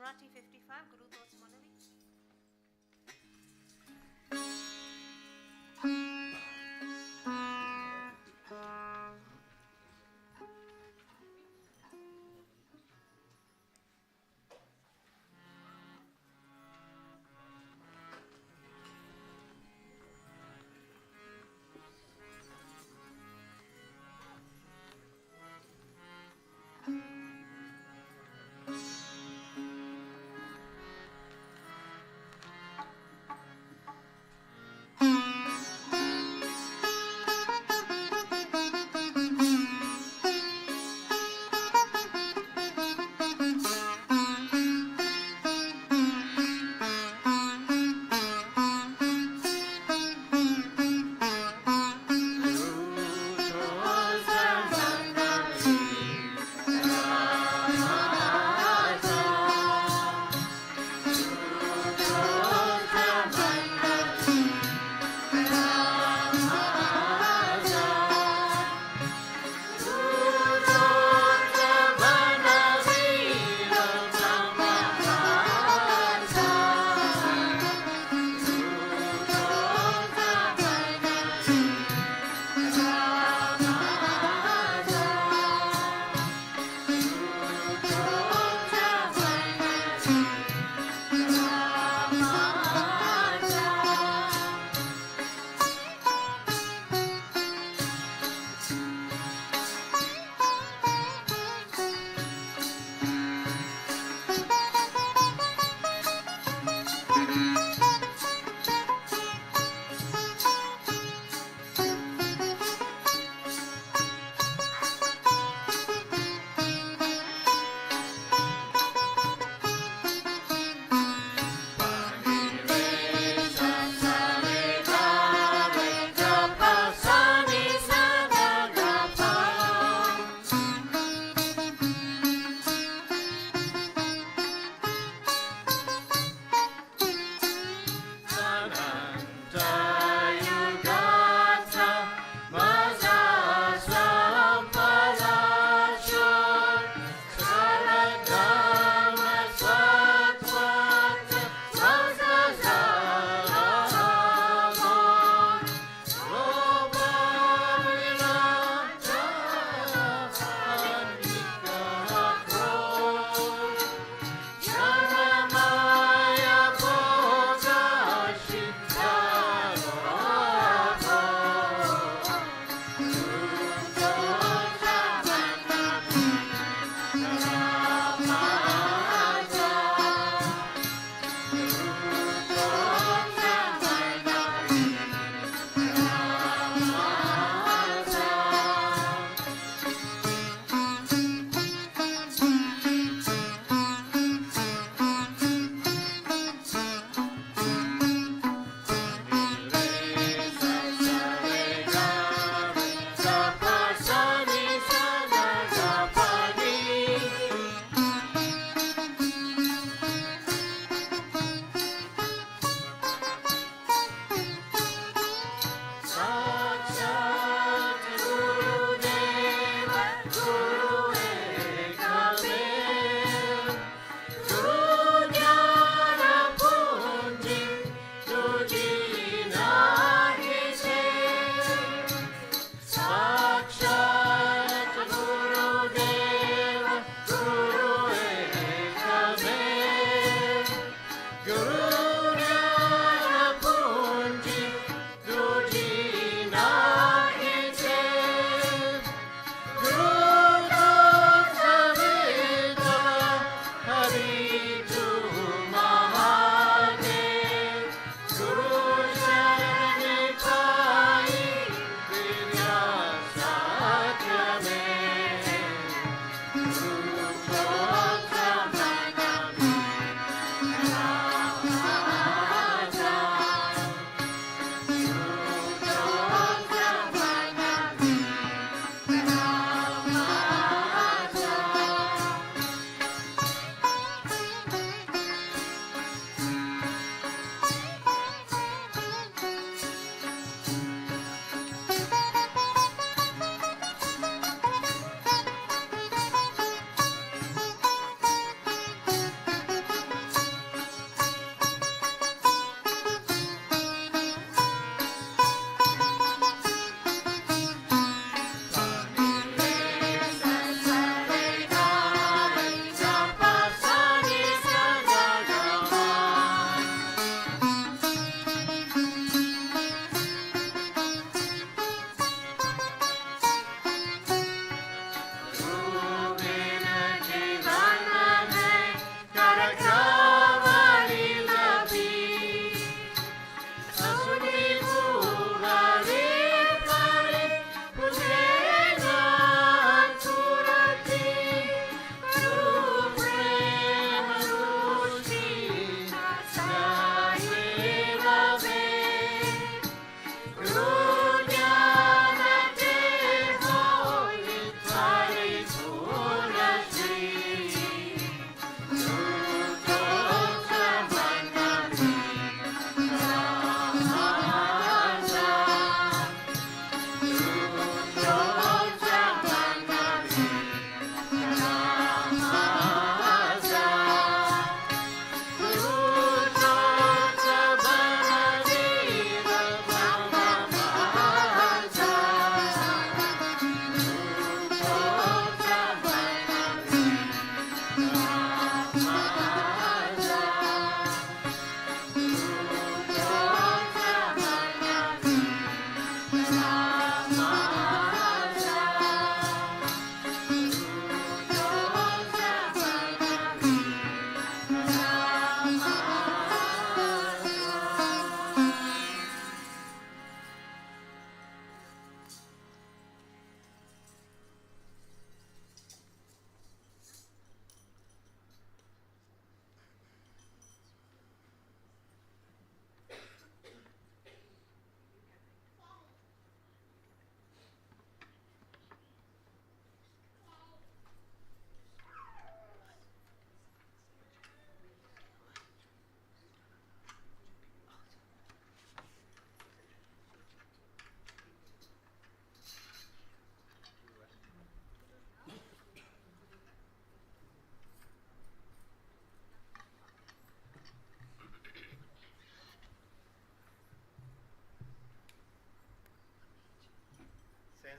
Amrati 55, Guru Thoughts Manavi.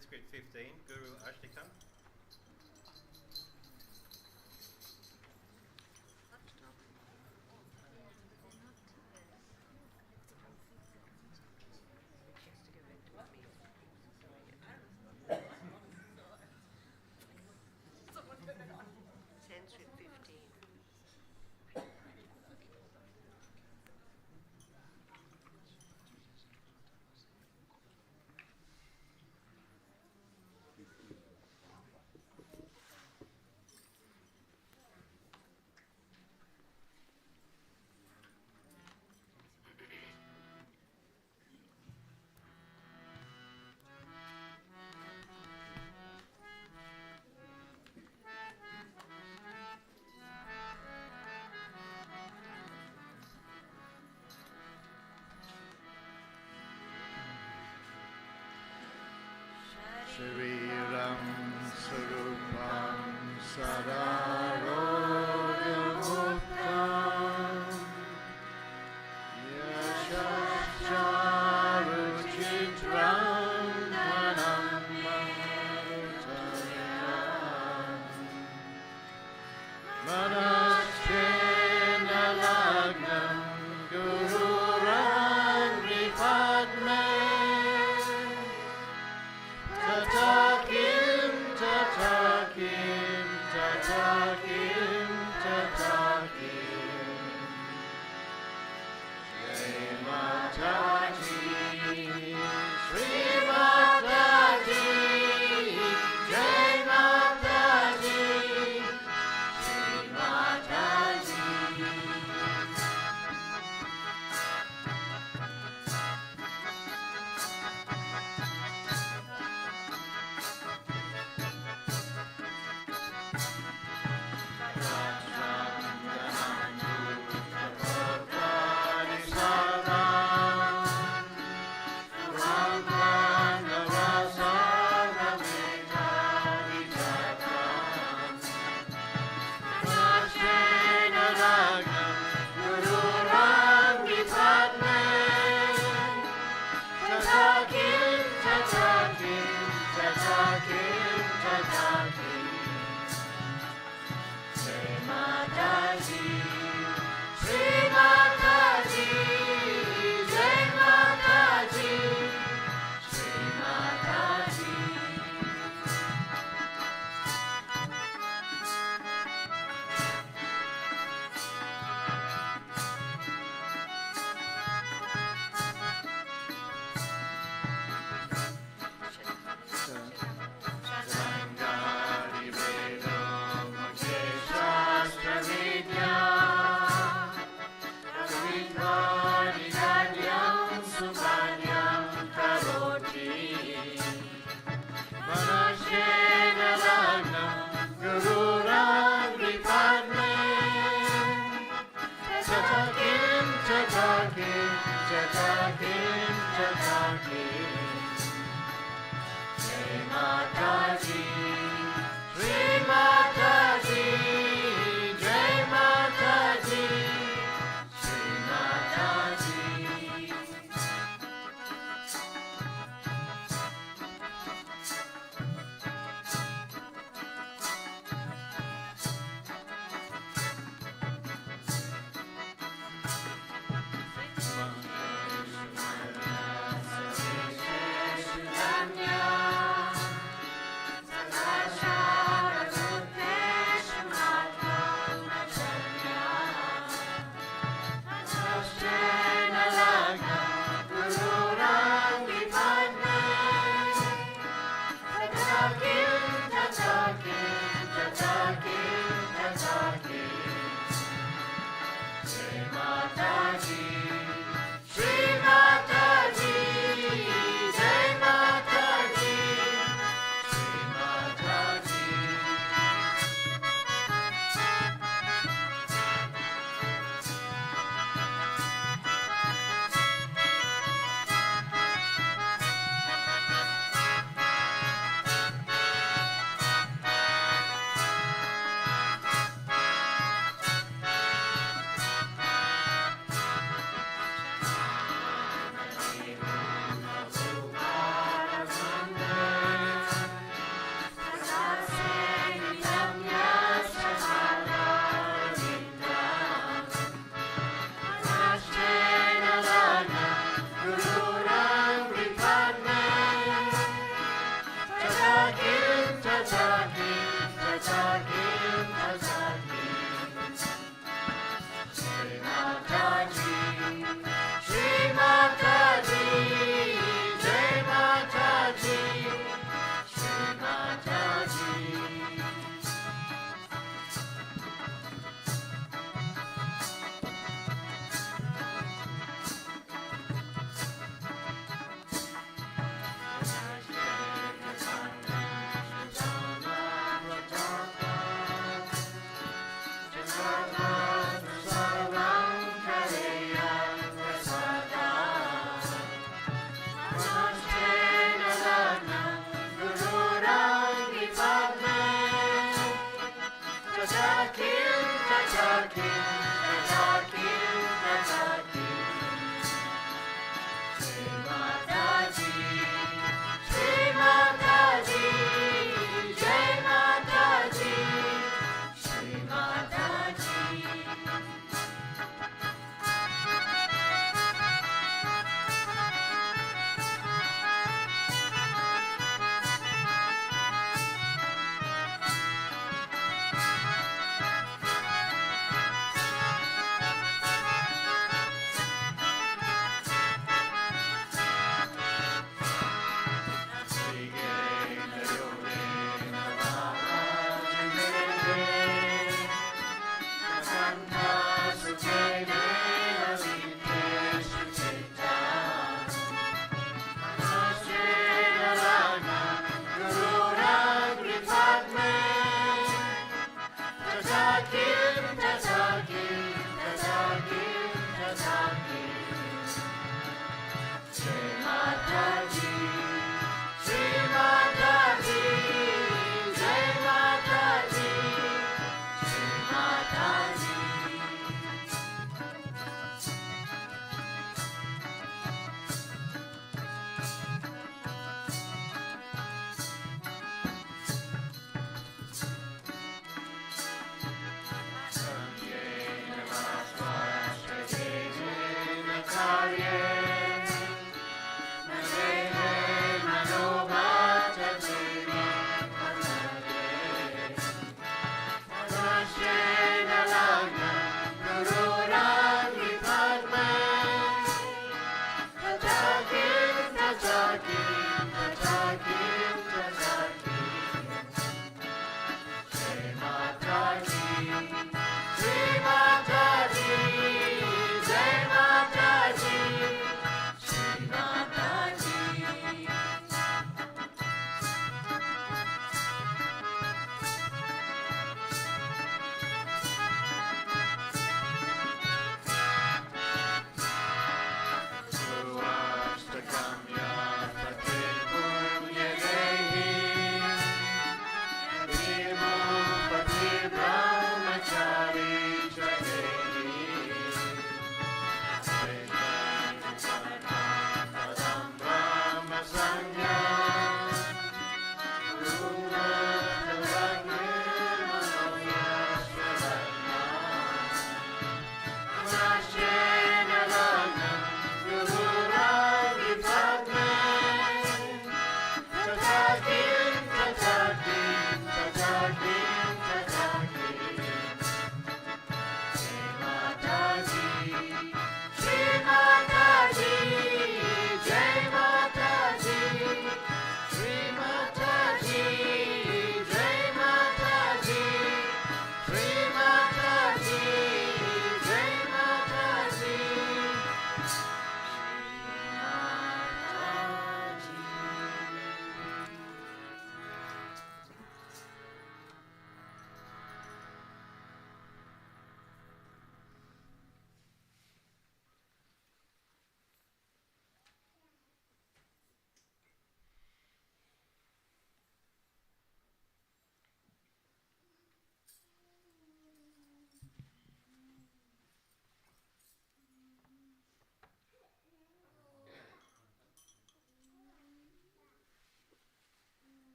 Sanskrit 15, Guru Ashtikam. Sanskrit 15. Shriram Sarupam Sadarogamuttam Yashascharuchitram Dhanam Marutayam Manaschena Lagnam Gururan Vipadme Tatakim, tatakim, tatakim, tatakim. Shri Mataji, Shri Mataji, Jai Mataji, Shri Mataji.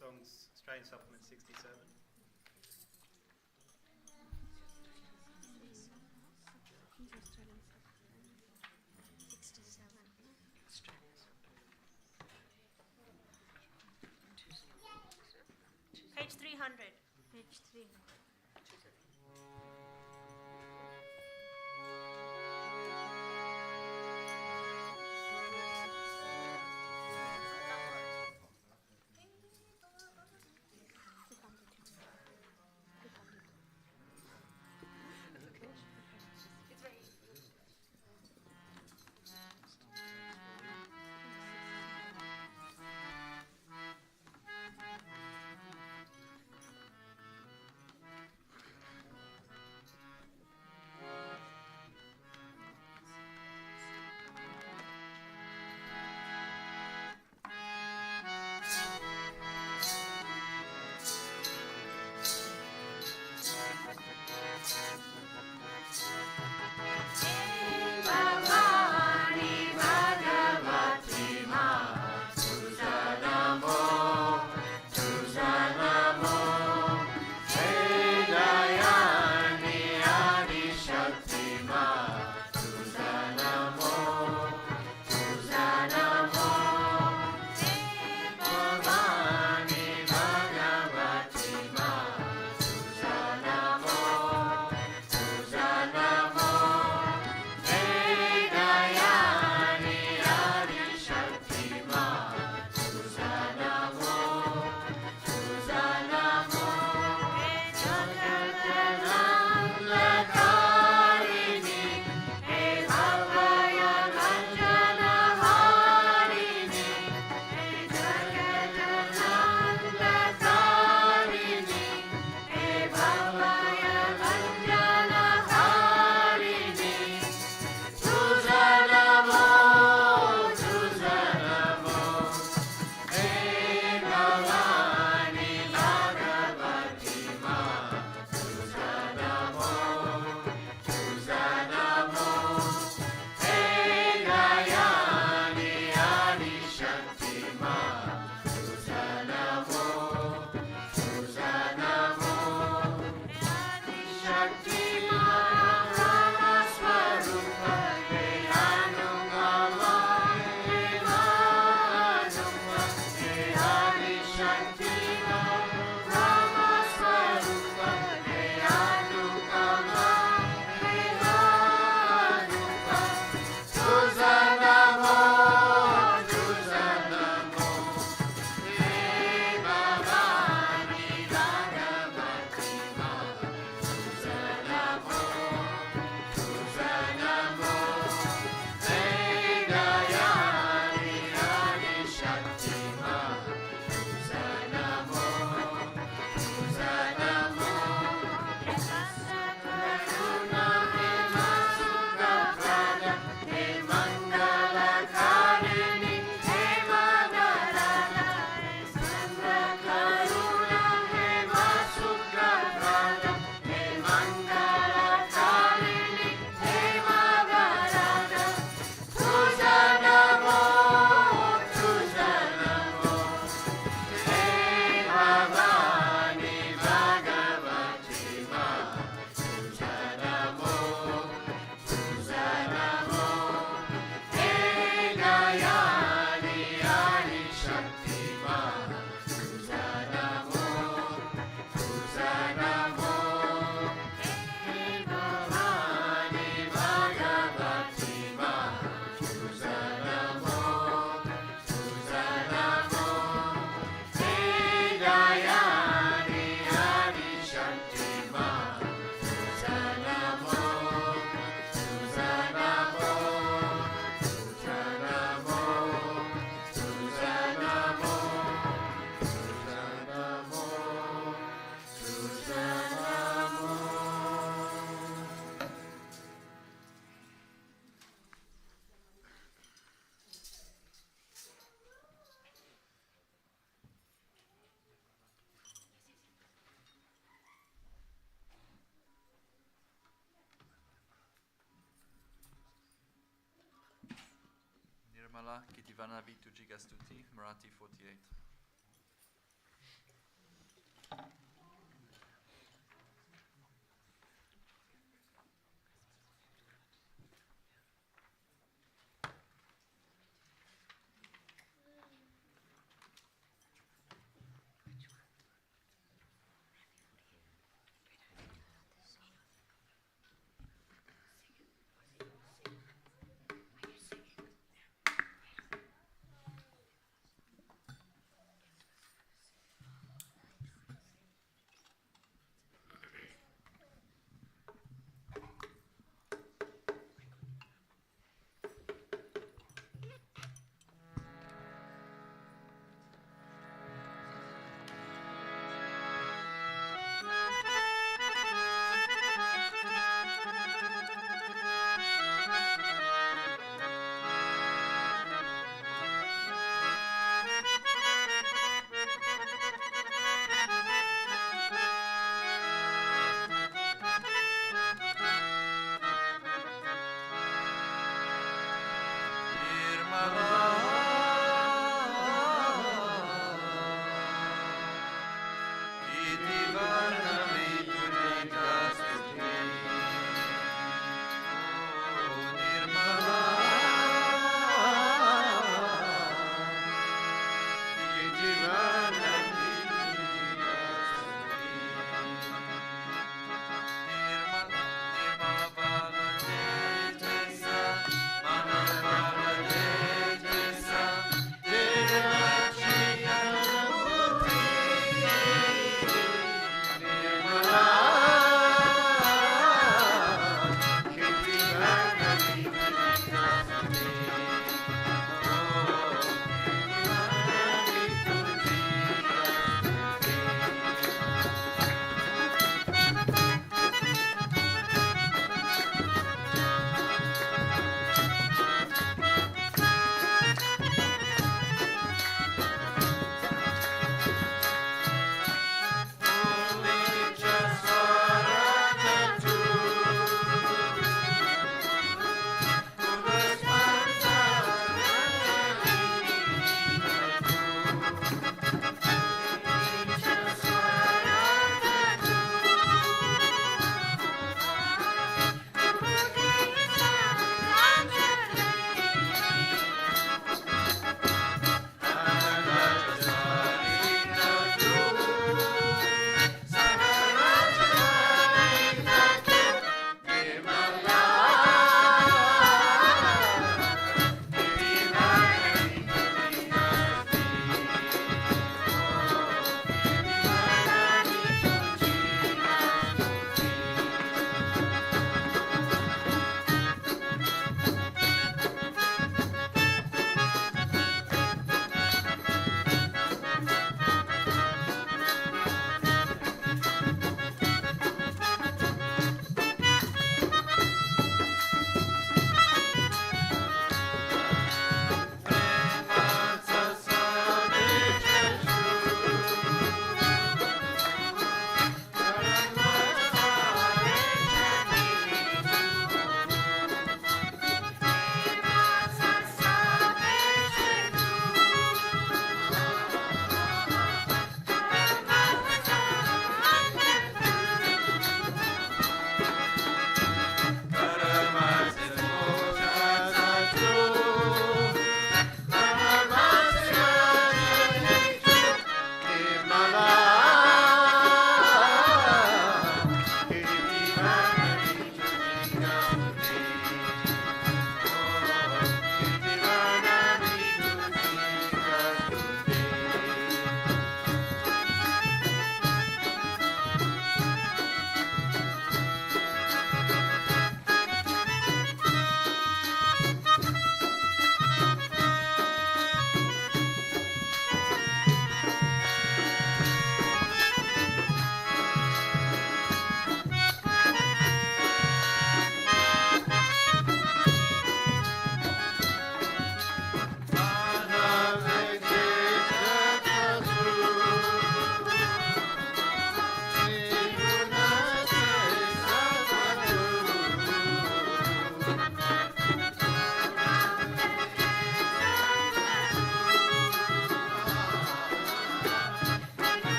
Songs, Australian Supplement 67. Page 300. Page 3. Nirmala Kitivana Vitu Jigastuti, Marathi 48.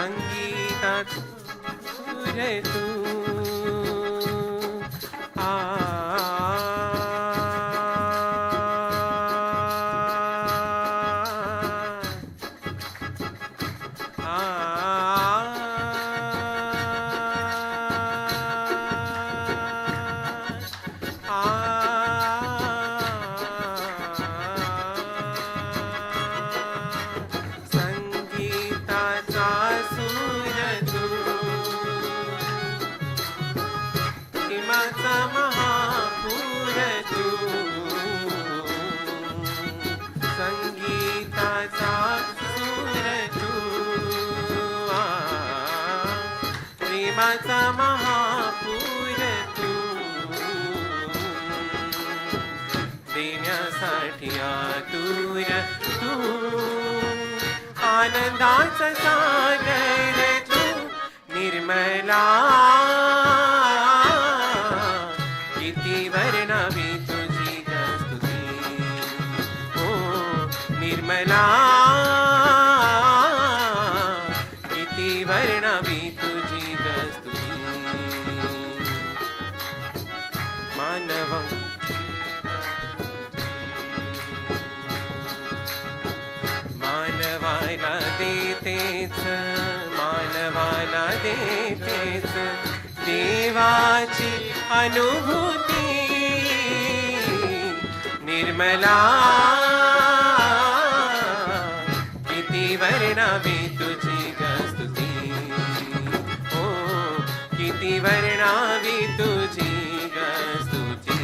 संगीतात सूर तू संगीताचा सूर तू प्रेमाचा महापूर तू संगीताचा सूर तू प्रेमाचा महापूर तू देण्यासाठी आतुर तू आनंदाचा सागर तू निर्मला किती वर्णावी तुझी स्तुती ओ निर्मला किती वर्णावी तुझी स्तुती मानव मानवाला देतेच मानवाला देतेच देवाची अनुभूती निर्मला किती वर्णावी तुझी स्तुती ओ किती वर्णावी तुझी स्तुती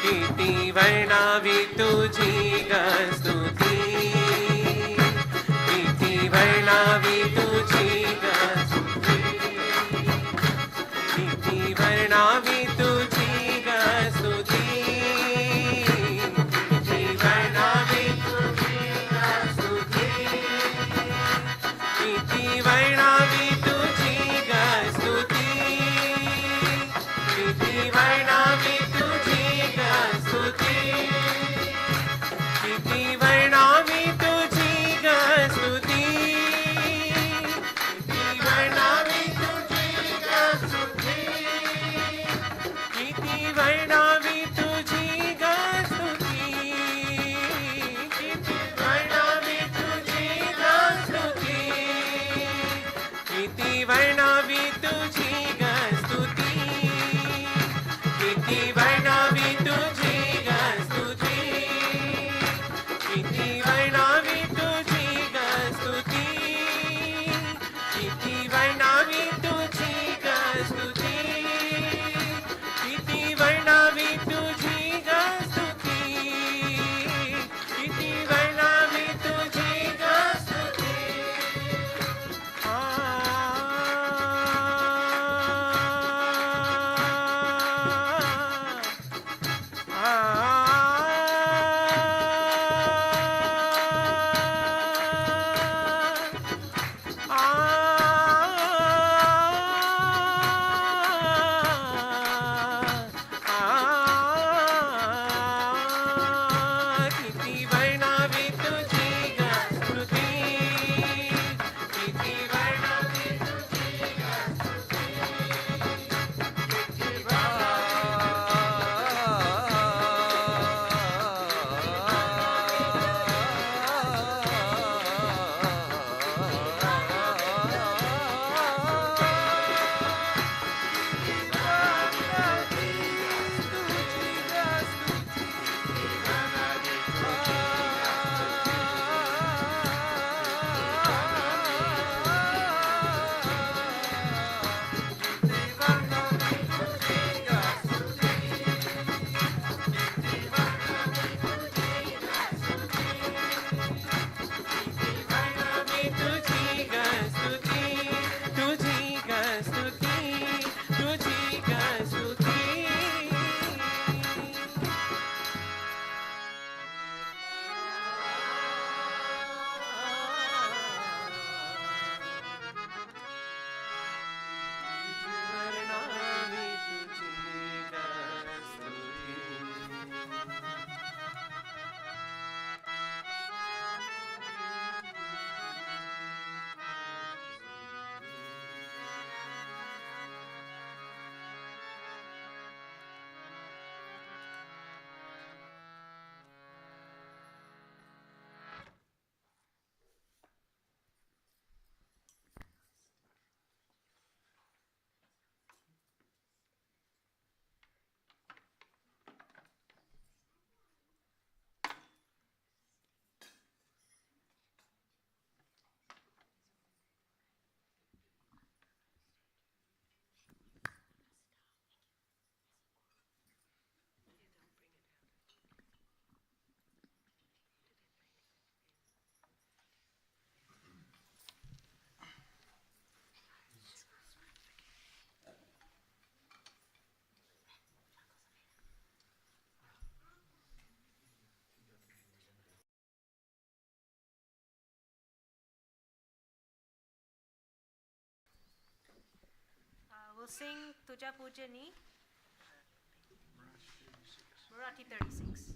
किती वर्णावी तुझी स्तुती किती वर्णावी तुझी स्तुती किती वर्णावी तुझी स्तुती किती वर्णावी तुझी स्तुती किती वर्णावी तुझी स्तुती किती वर्णावी तुझी स्तुती किती वर्णावी तुझी स्तुती किती वर्णावी तुझी स्तुती We'll sing Tuja Pujani, Marathi 36.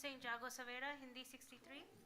sing Jago Savera, Hindi 63.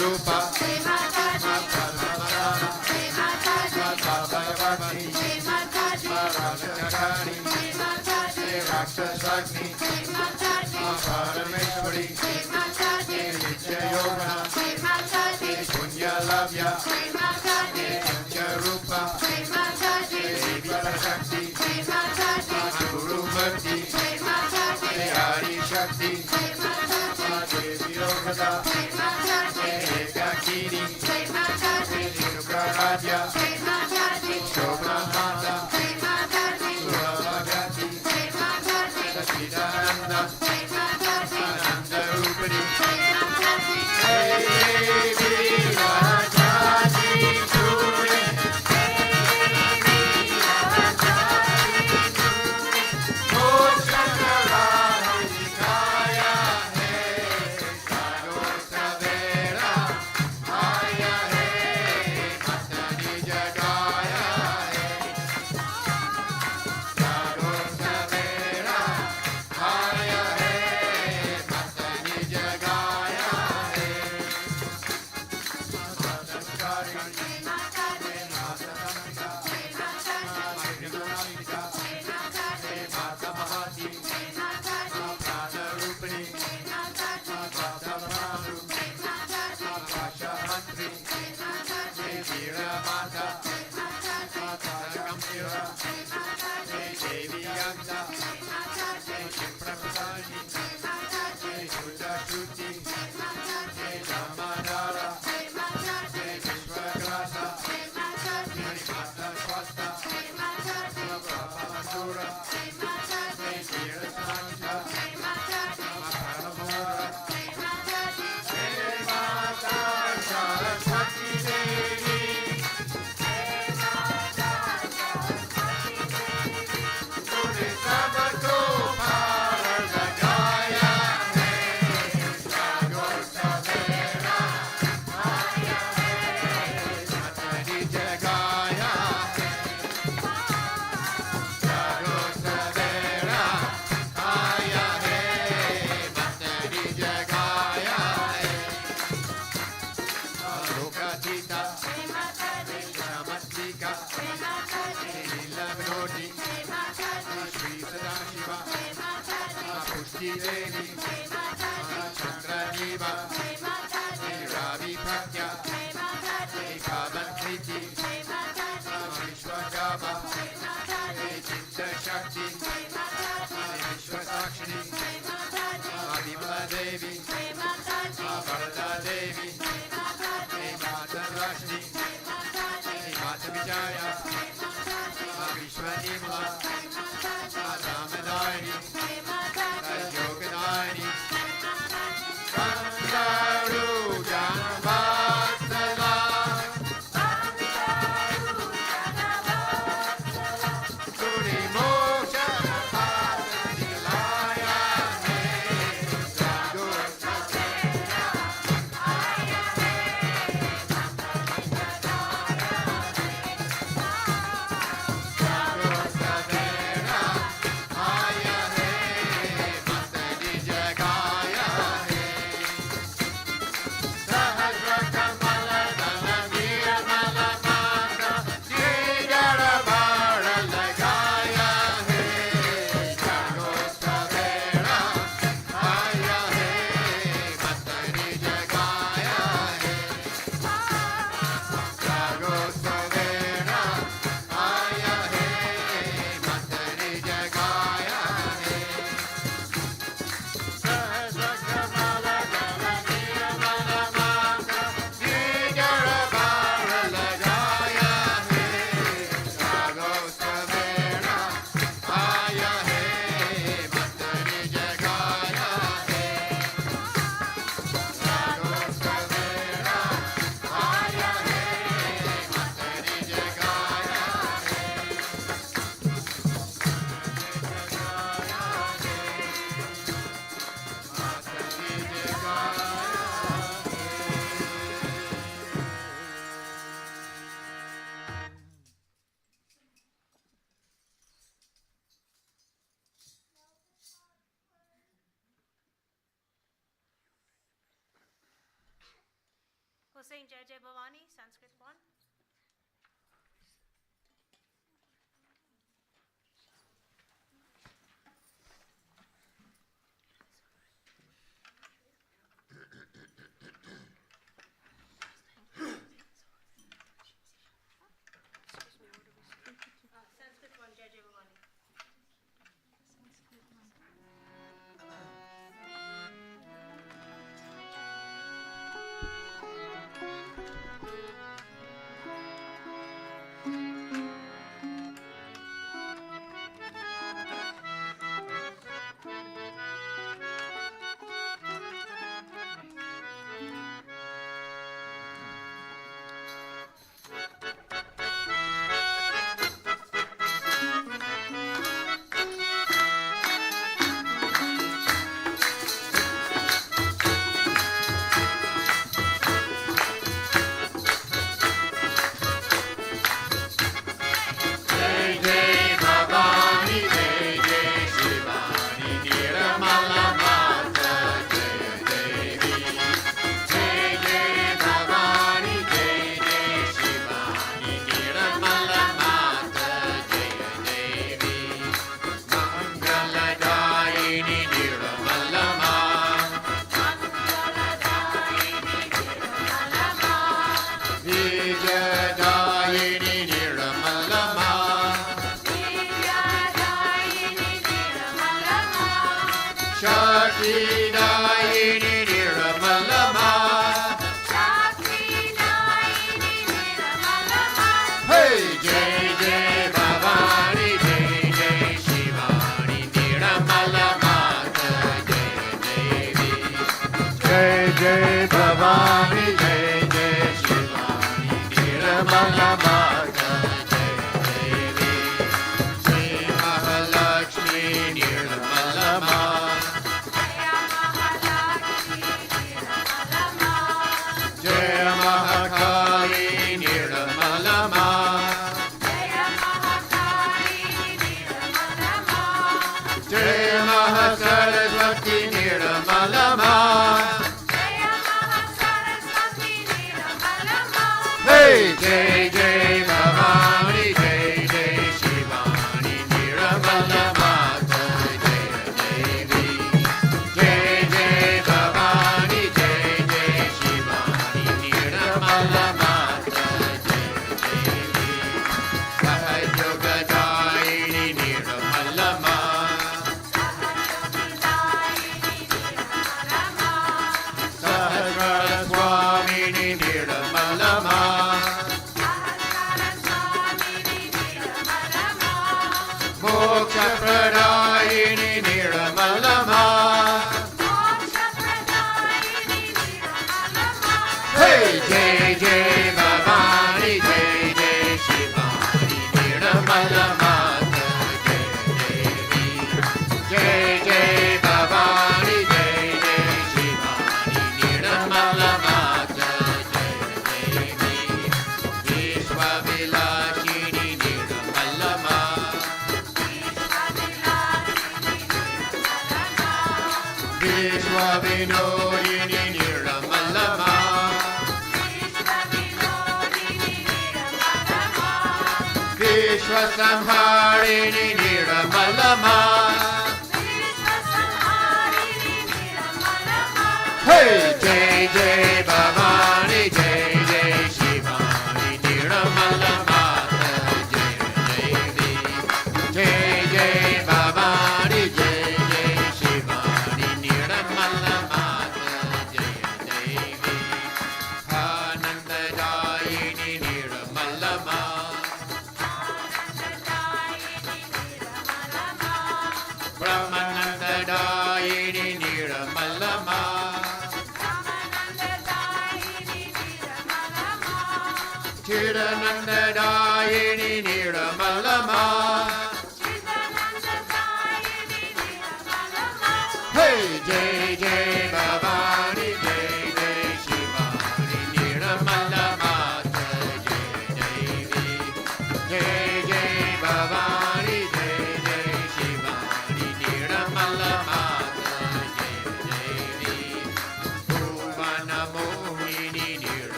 Rupa, Shri Mataji, Shri Mataji, Shri Mataji, Rajachakani, Shri Mataji, Rakshasagni, Shri Mataji, Parameshwari, Shri Mataji, Nityayogana, Shri Mataji, Punyalavya, Shri Mataji, Pancharupa, Shri Mataji, Parashakti, Shri Mataji, Guru Bhakti, Shri Mataji, Hari Shakti, Shri Mataji, Devi Yogada, Shri Mataji, Ekakini, Shri Mataji, Shukraradya, Shri Mataji, Shobha Mata, Shri Mataji, Suravagati, Shri Mataji, Sachidananda, Shri Mataji, Ananda Rupani, Shri Mataji, Devi Mataji, Guru, Devi, Chandraniva, Ravi Pragya, Havan Kriti, Vishwakama, Chitta Shakti, Vishwasakshini, Adimala Devi, Varada Devi, Mata Rashni, Mata Vijaya, Vishwanimala, Ramadayani, Yogadayani, Kandaru Janavatala, Suri Moksha Adilaya, Sagur Satya, will sing Jai Jai Bhavani, Sanskrit one. Sanskrit one, Jai Jai Bhavani.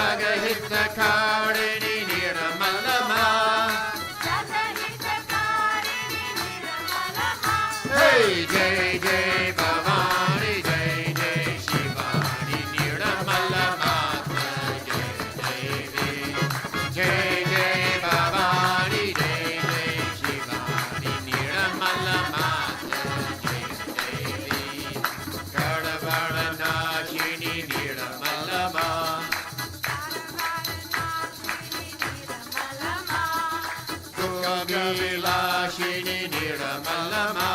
Jagahitakarini Nirmalama. Hey, Jai Jai Bhavani, Jai Jai Shivani Nirmala Mata, Jai Devi. Jai Jai Bhavani, Jai Jai Shivani Nirmala Mata, Jai Devi. Gadavara Nashini Nirmala Mata. Vilasini Niramalama.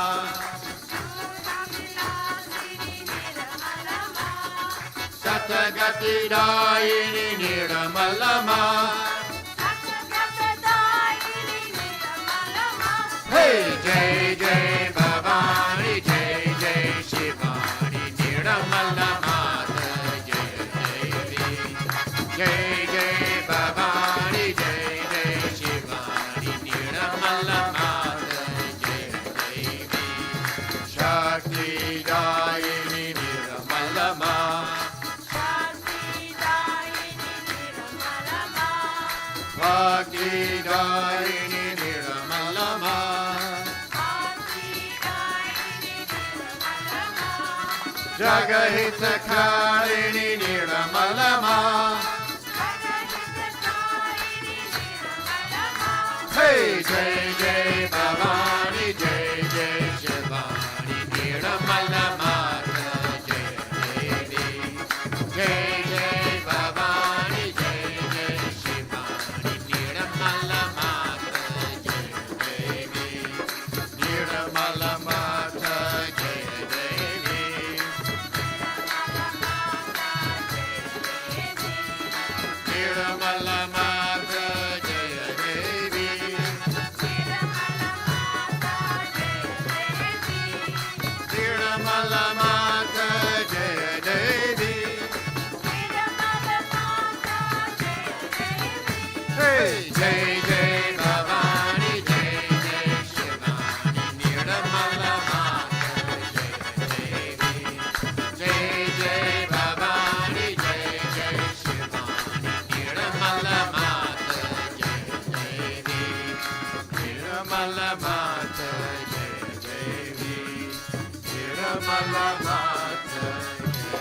Satagati Dayini Niramalama. Hey, Jai Jai Bhavani, Jai Jai Shivani Niramalama, Jai Devi. Jai Jai Bhavani, Jai Jai Shivani Niramalama, Jai Devi. Shakti Dayini Niramalama. Bhakti Dayini Niramalama. Jagahitakarini Niramalama. Hey, Jai Jai Bhavani, Jai Jai Shivani Niramalama, Jai Devi. Jai Jai Bhavani, Jai Jai Shivani Niramalama, Jai Devi. Niramalama, Jai Devi. Niramalama, Jai Devi. Niramalama, Jai Devi. Hey, Jai Jai Bhavani, Jai Jai Shivani Niramalama, Jai Devi. Jai Jai Bhavani, Jai Jai Shivani Niramalama, Jai Devi. Niramalama, Jai Devi. Niramalama, Jai Devi.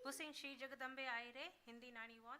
Pusing Shri Jagadambe Aire, Hindi 91.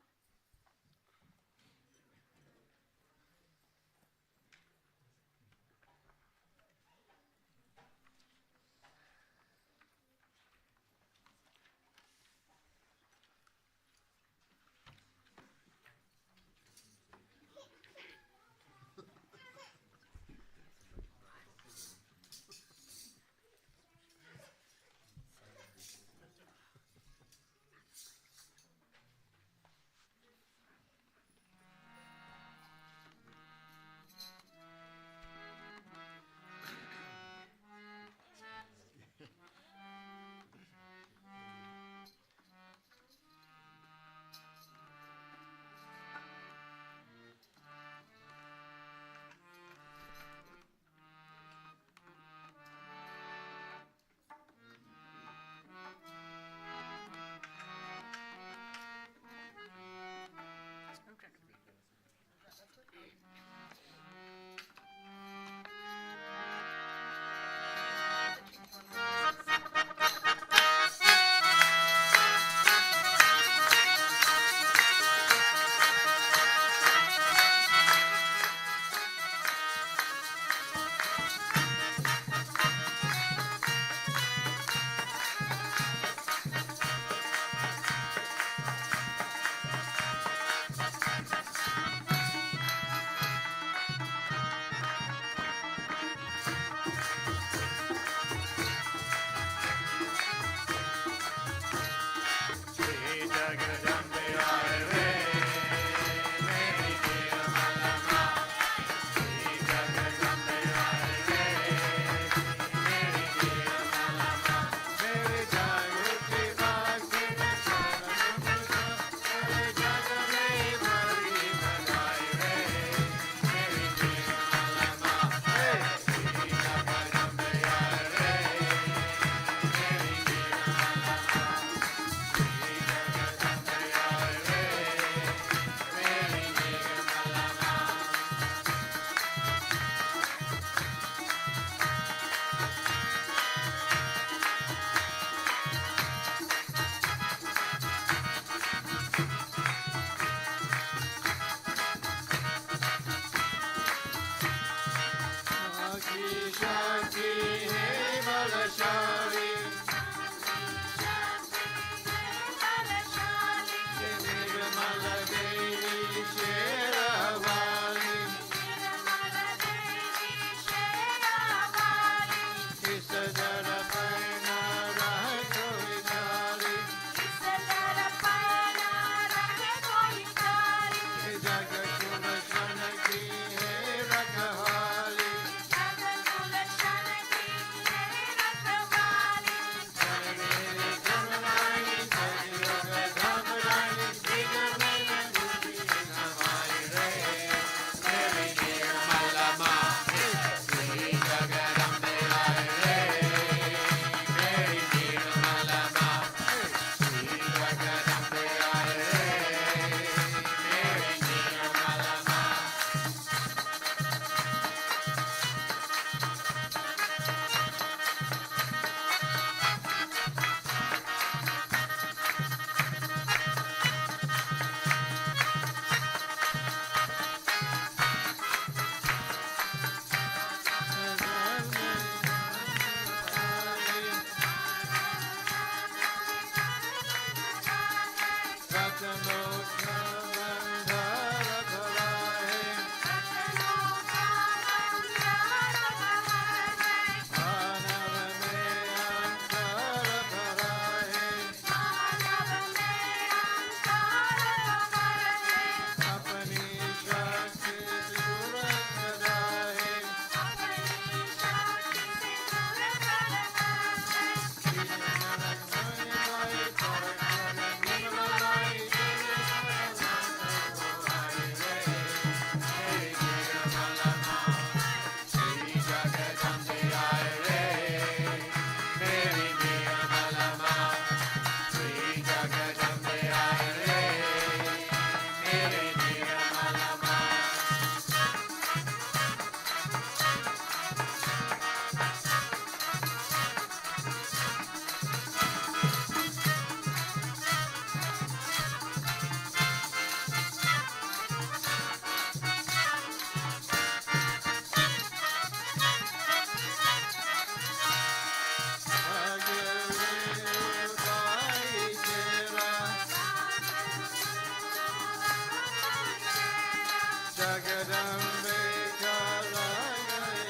Jagadambe Kalayira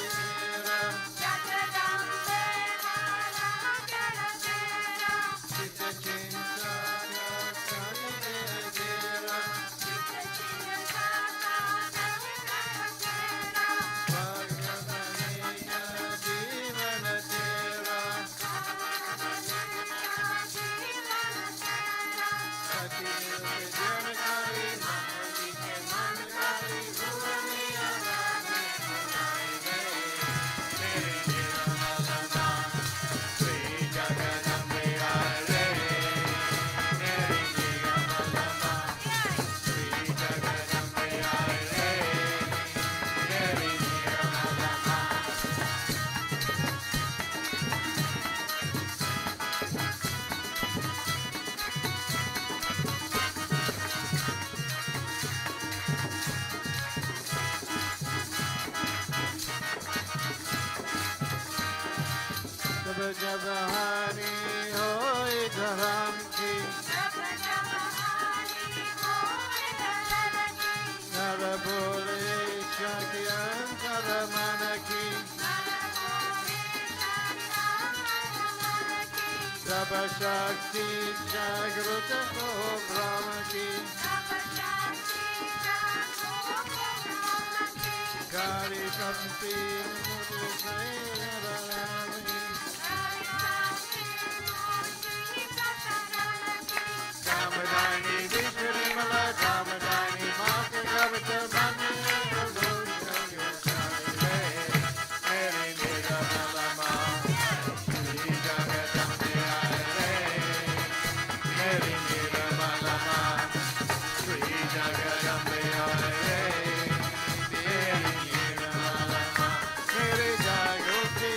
Jagadambe Kalayira Chitta Chintana Kaligira Bhagavanaya Jivanatera Ati Janakari Mahati Manakari Bhuvaniya Sri Jagadambe Hare Jab jab hari hoy dharam ki Nar bole shakti ankar man ki Sab shakti jagrut ho Brahma ki Kari kampi mudhu sayrami Kamadani Vishrimala Kamadani Maka Kavata Mani Hare Niramalama Shri Jagadambe Hare Hare Niramalama Shri Jagadambe Hare Hare Niramalama Hare Jagadambe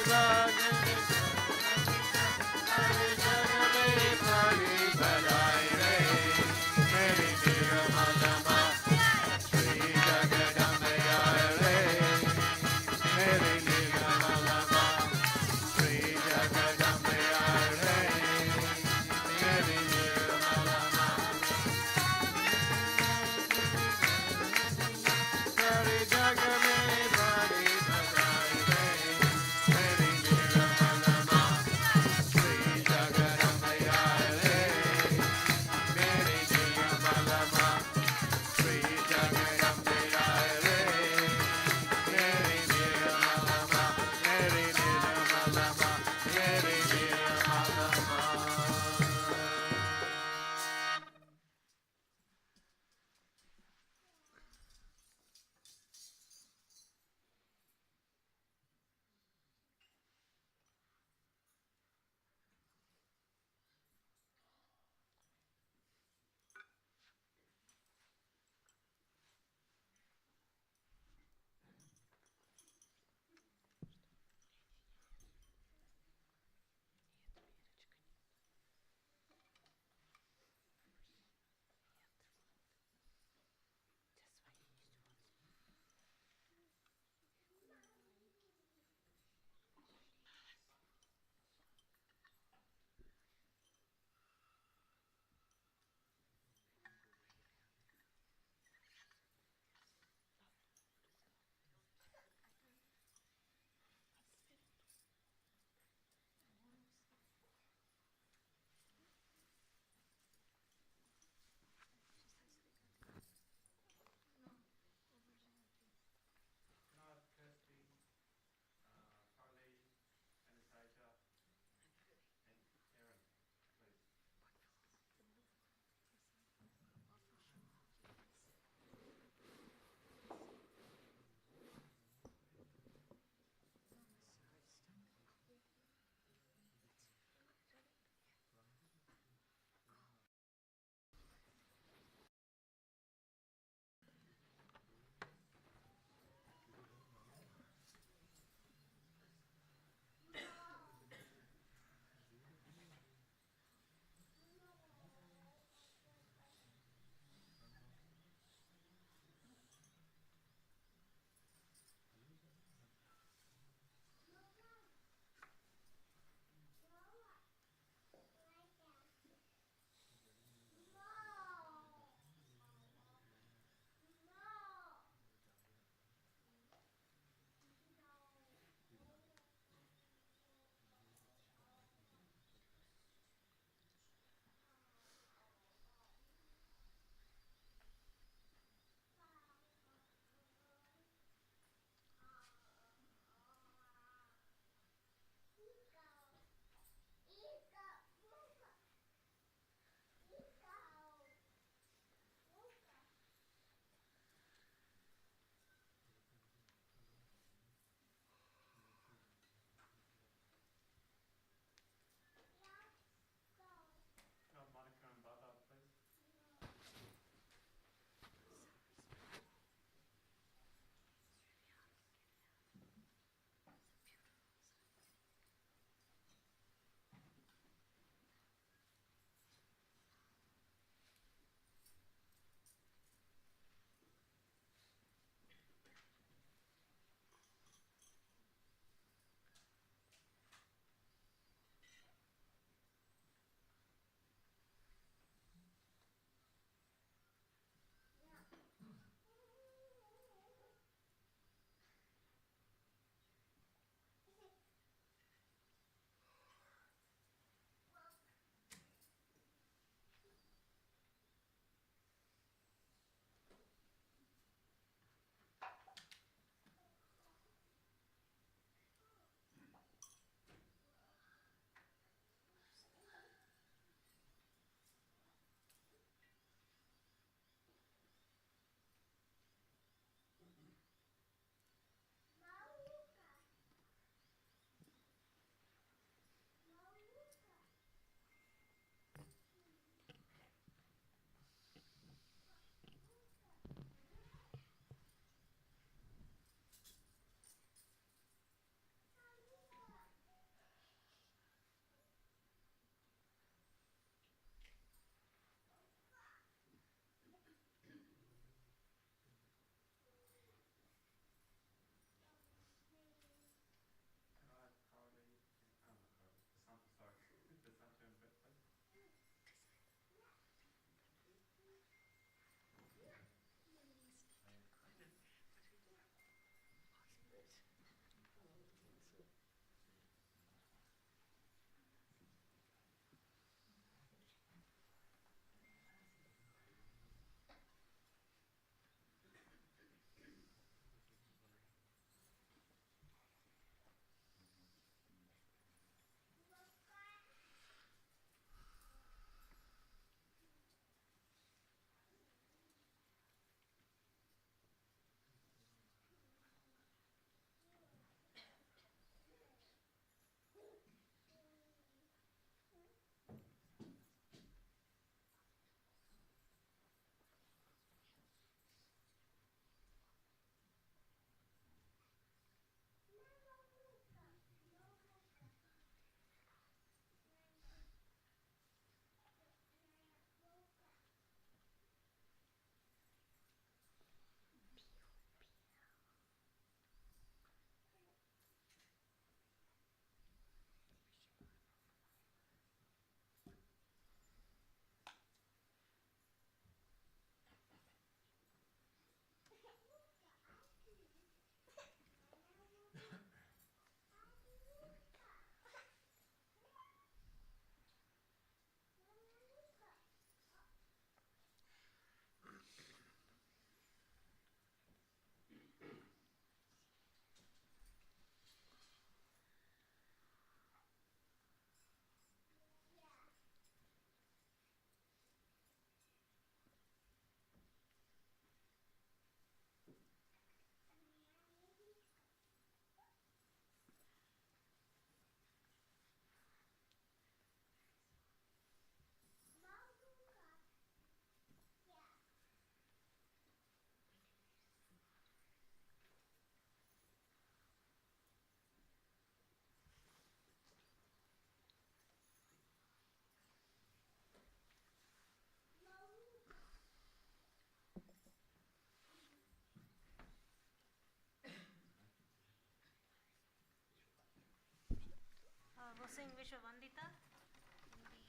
sing Vishwavandita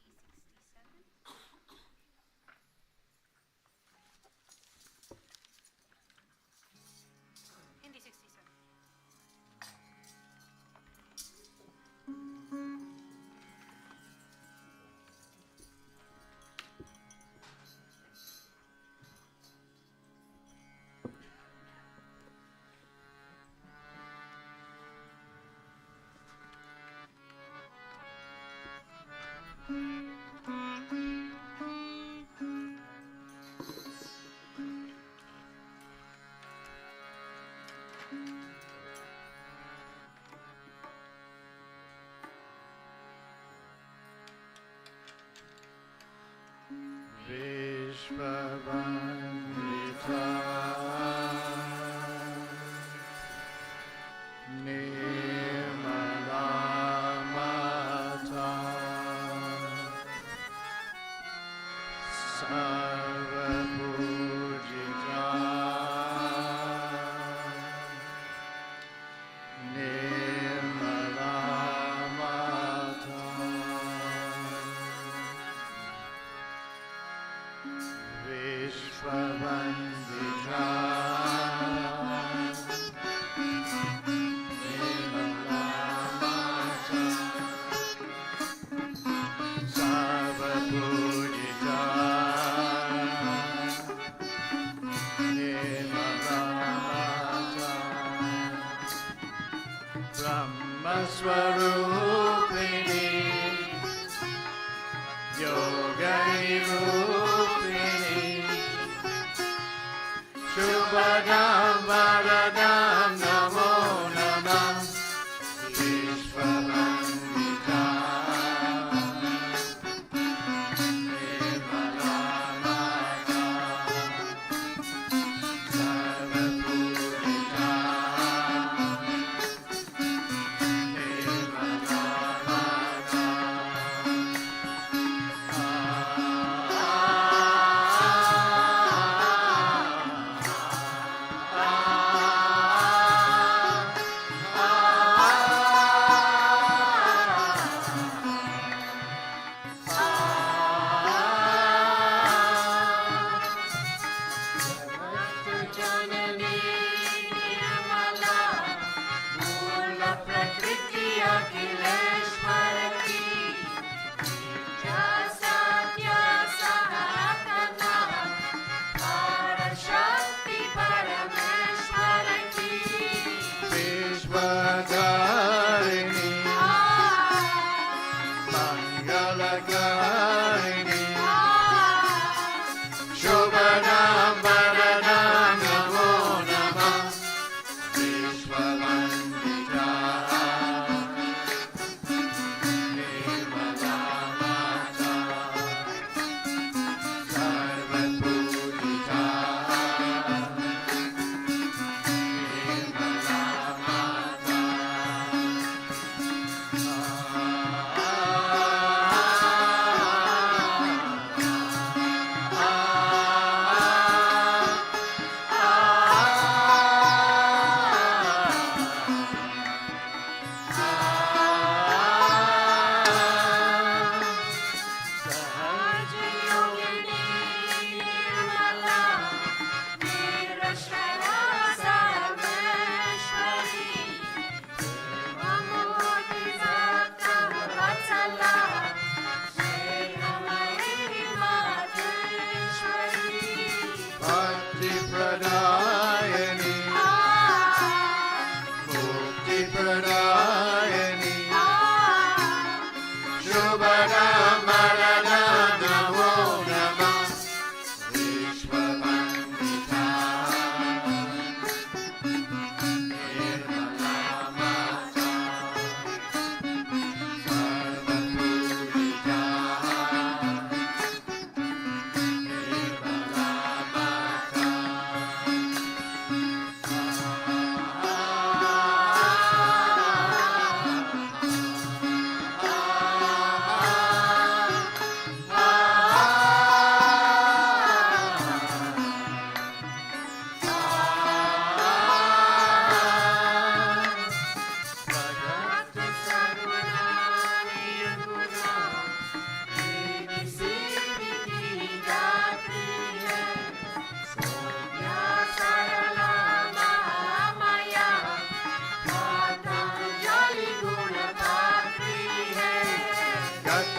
in the 67. In the 67. Vishwavandita Nirmala Mata Sarva Pujita Nirmala Mata Vishwavandita Nirmala Mata Sarva Pujita Nirmala Mata Brahma Swarupini Yoga Nirupini Shubhadam Varadam Namo Namah Vishwavandita Nirmala Mata Sarva Pujita Nirmala Mata Ah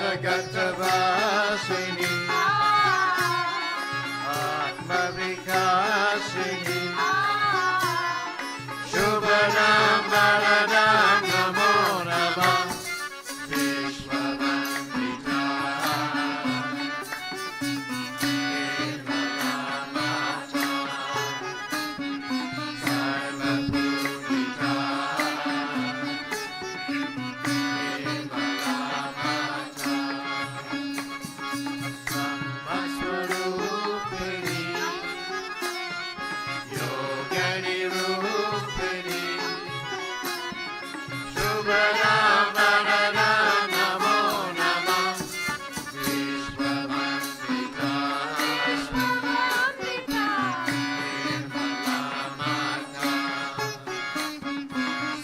Jagattavasini Atmavikasini Shubhanam Varadam Namo Namah Vishwavandita Nirmalamata Sarvapurita Nirmalamata Brahmaswarupini Yogani Rupini Shubhanam Varadam Namo Namah Vishwavandita Nirmalamata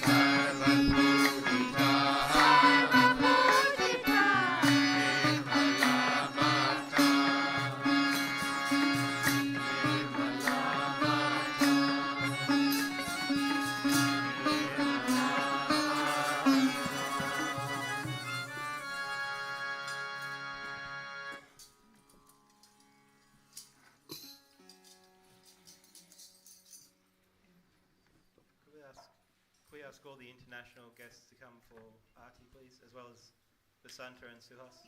Sarvapurita Could we ask all the international guests to come for Aarti, please, as well as Basanta and Suhas?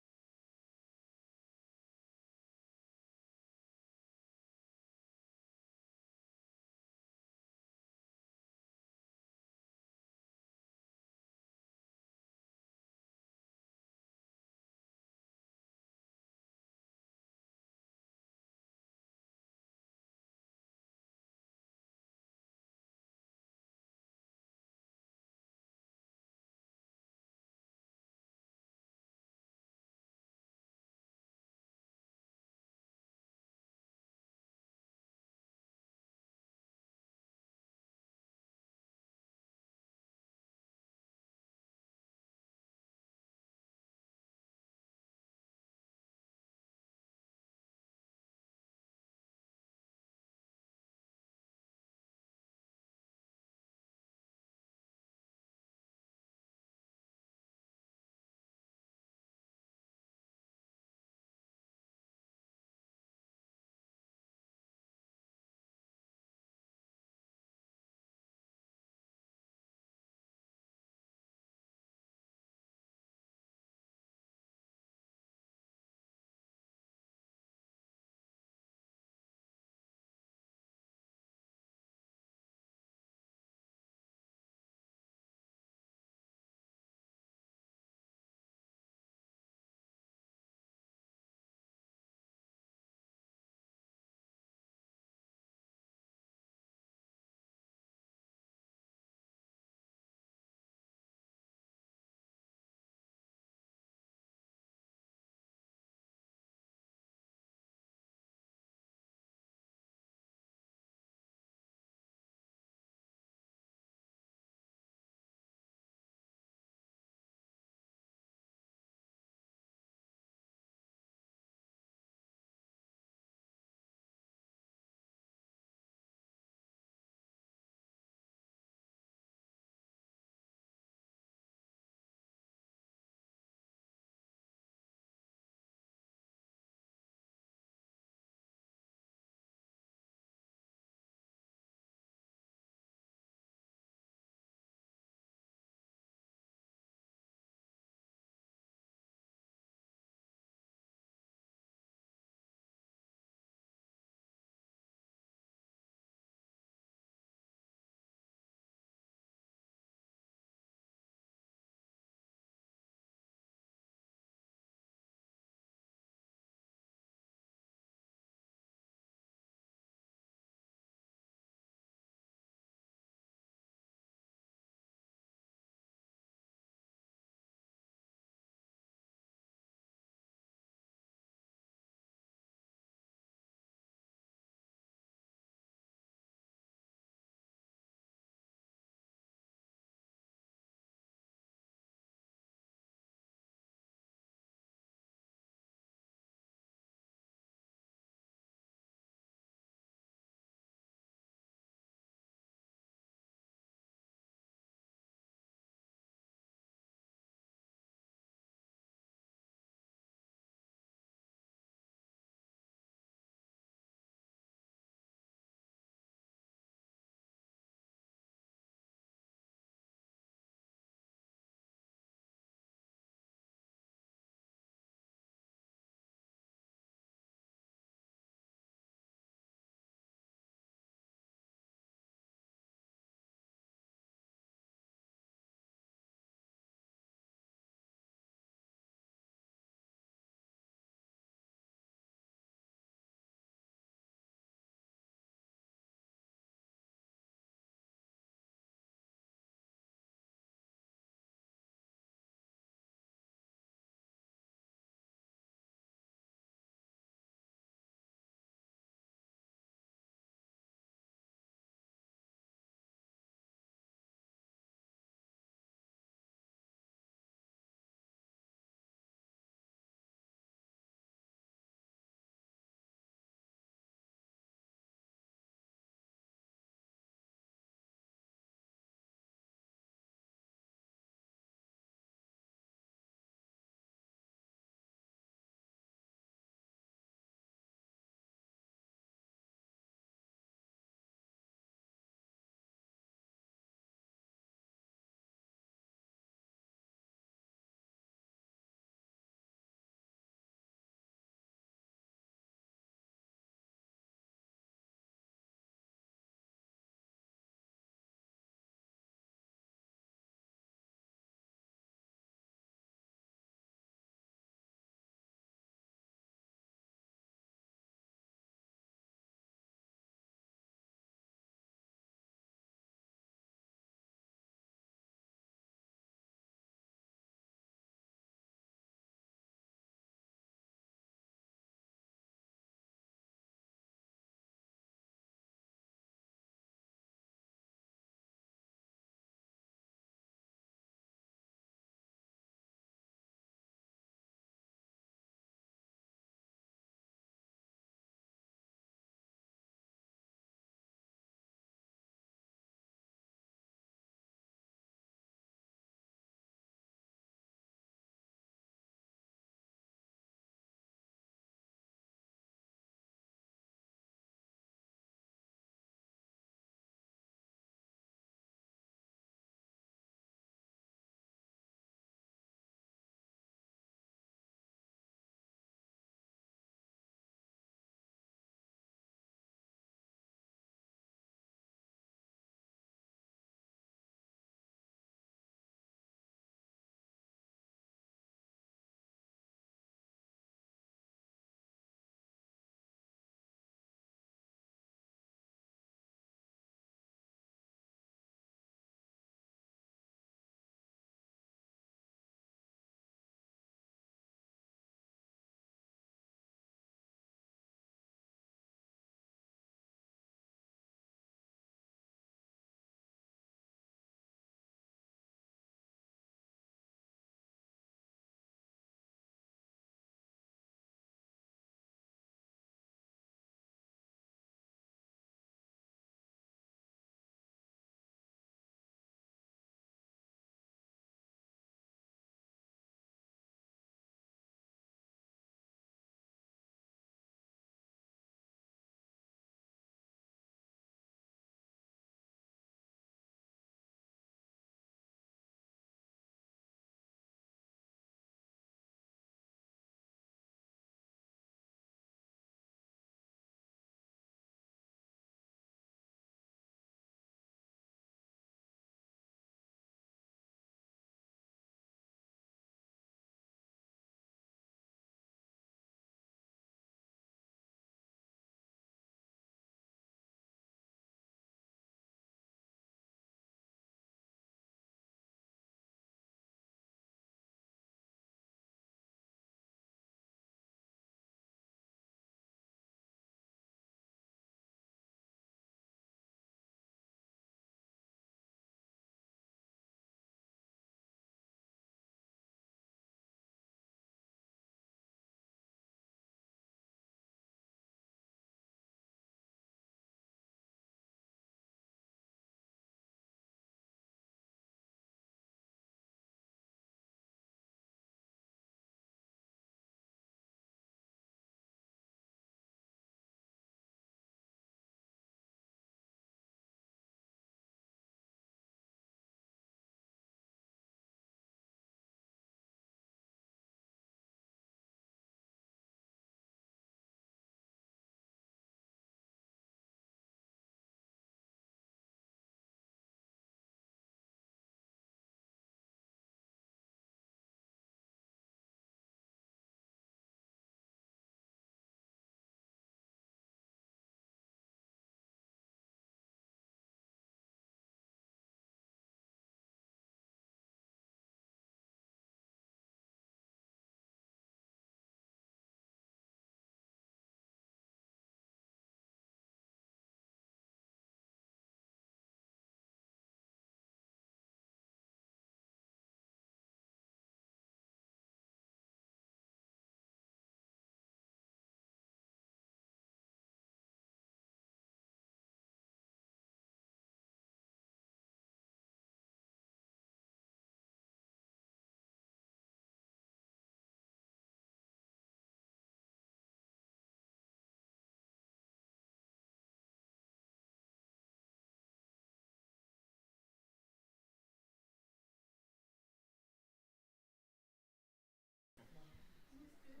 We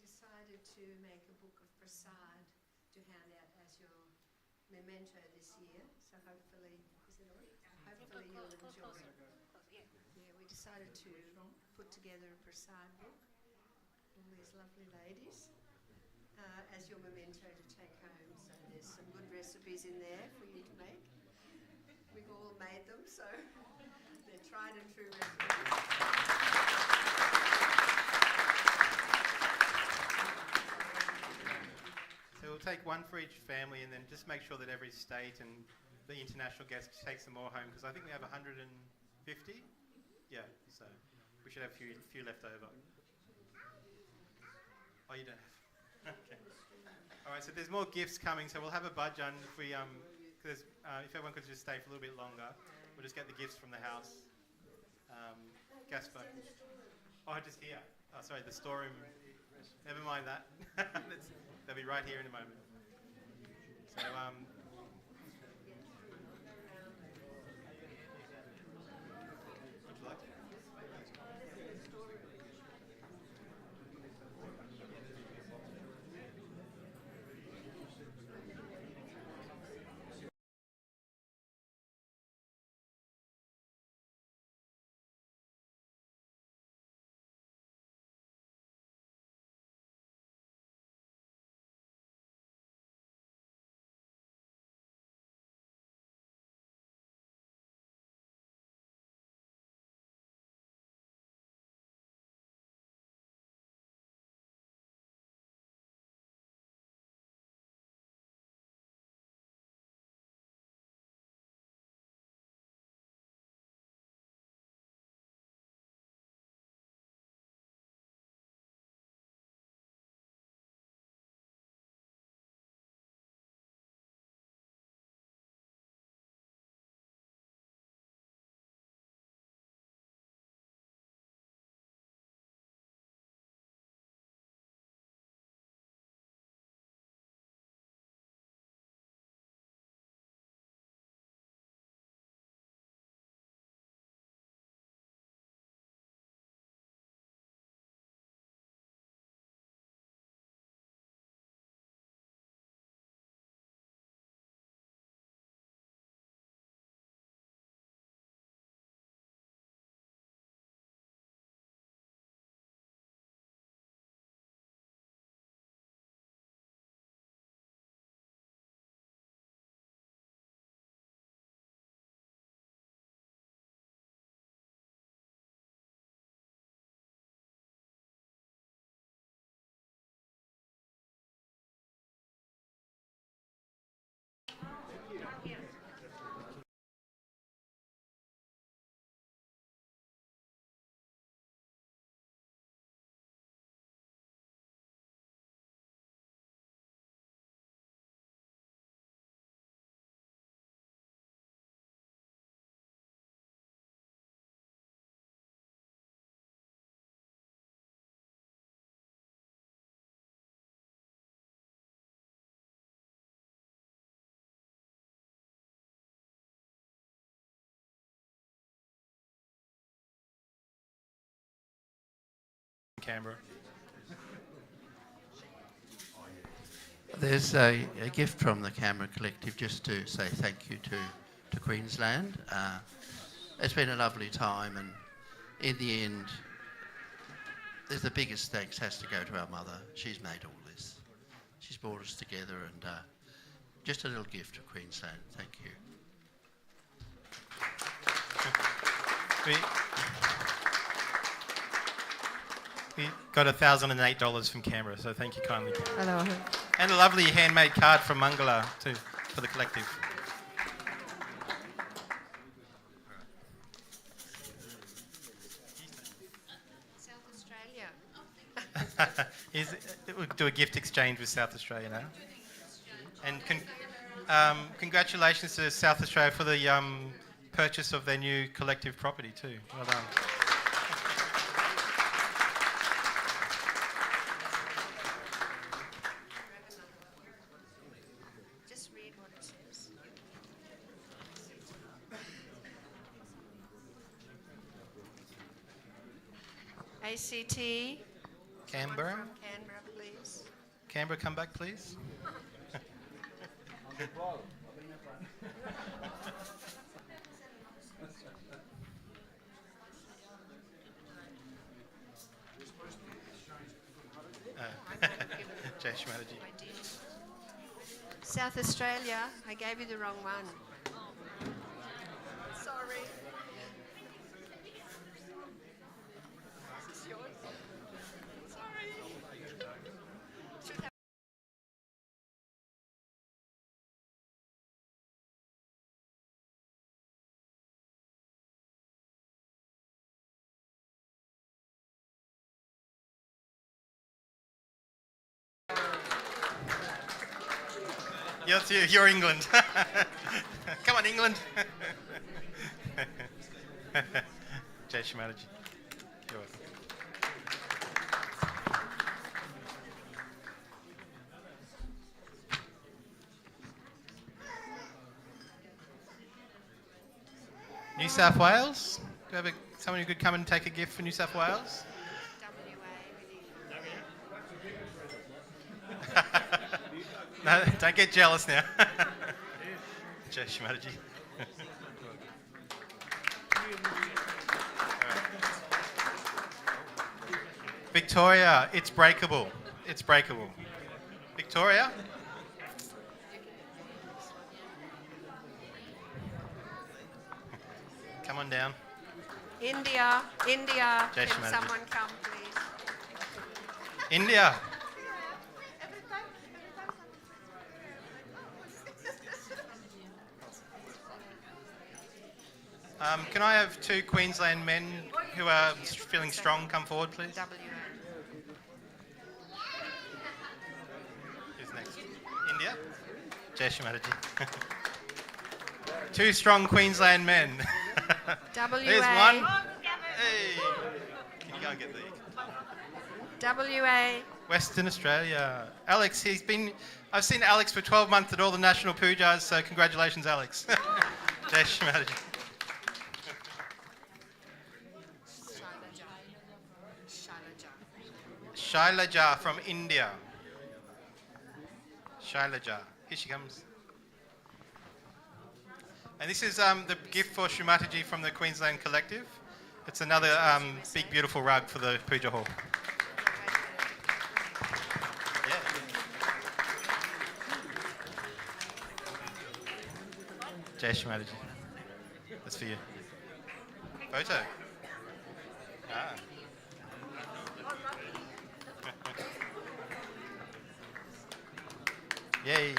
decided to make a book of prasad to hand out as your memento this year. So hopefully, is it on? Hopefully you'll enjoy it. Yeah, we decided to put together a prasad book, all these lovely ladies, as your memento to take home. So there's some good recipes in there for you to make. We've all made them, so they're tried and true recipes. So we'll take one for each family and then just make sure that every state and the international guest takes them all home, because I think we have 150. Yeah, so we should have a few left over. Oh, you don't have. Okay. All right, so there's more gifts coming, so we'll have a budge on if we if everyone could just stay for a little bit longer, we'll just get the gifts from the house. Gasper. Oh, just here. Oh, sorry, the storeroom. Never mind that. They'll be right here in a moment. So, would you like to? Canberra. There's a gift from the Canberra Collective just to say thank you to Queensland. It's been a lovely time, and in the end, the biggest thanks has to go to our mother. She's made all this. She's brought us together, and just a little gift to Queensland. Thank you. We got $1,008 from Canberra, so thank you kindly, Canberra. Hello. And a lovely handmade card from Mangala too, for the collective. South Australia. We'll do a gift exchange with South Australia now. And congratulations to South Australia for the purchase of their new collective property too. Well done. ACT. Canberra. From Canberra, please. Canberra, come back, please. Jai Shri Mataji. South Australia, I gave you the wrong one. Sorry. This is yours. Sorry. Should have You're England. Come on, England. Jai Shri Mataji. You're welcome. New South Wales? Do you have someone who could come and take a gift for New South Wales? No, don't get jealous now. Jai Shri Mataji. Victoria, it's breakable. It's breakable. Victoria? Come on down. India. Jai Can Shri Mataji. someone come, please? India. Can I have 2 Queensland men who are feeling strong come forward, please? Who's next? India? Jai Shri Mataji. 2 strong Queensland men. WA. There's one. Hey. Can you go and get the... WA. Western Australia. Alex, I've seen Alex for 12 months at all the national pujas, so congratulations, Alex. Jai Shri Mataji. Shailaja from India. Shailaja. Here she comes. And this is the gift for Shri Mataji from the Queensland Collective. It's another big, beautiful rug for the puja hall. Yeah. Jai Shri Mataji. That's for you. Photo. Ah. Yay.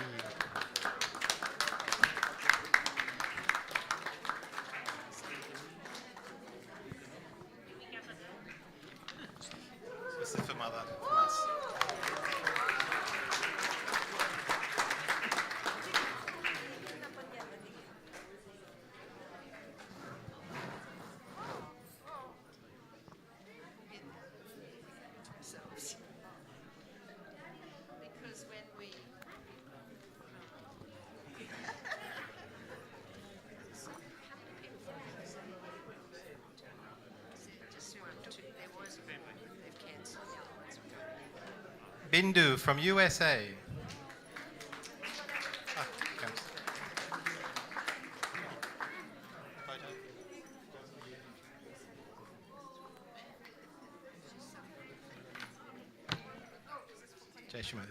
This is for Mother, from us. Because when we Bindu from USA. Ah, comes. Photo. Jai Shri Mataji.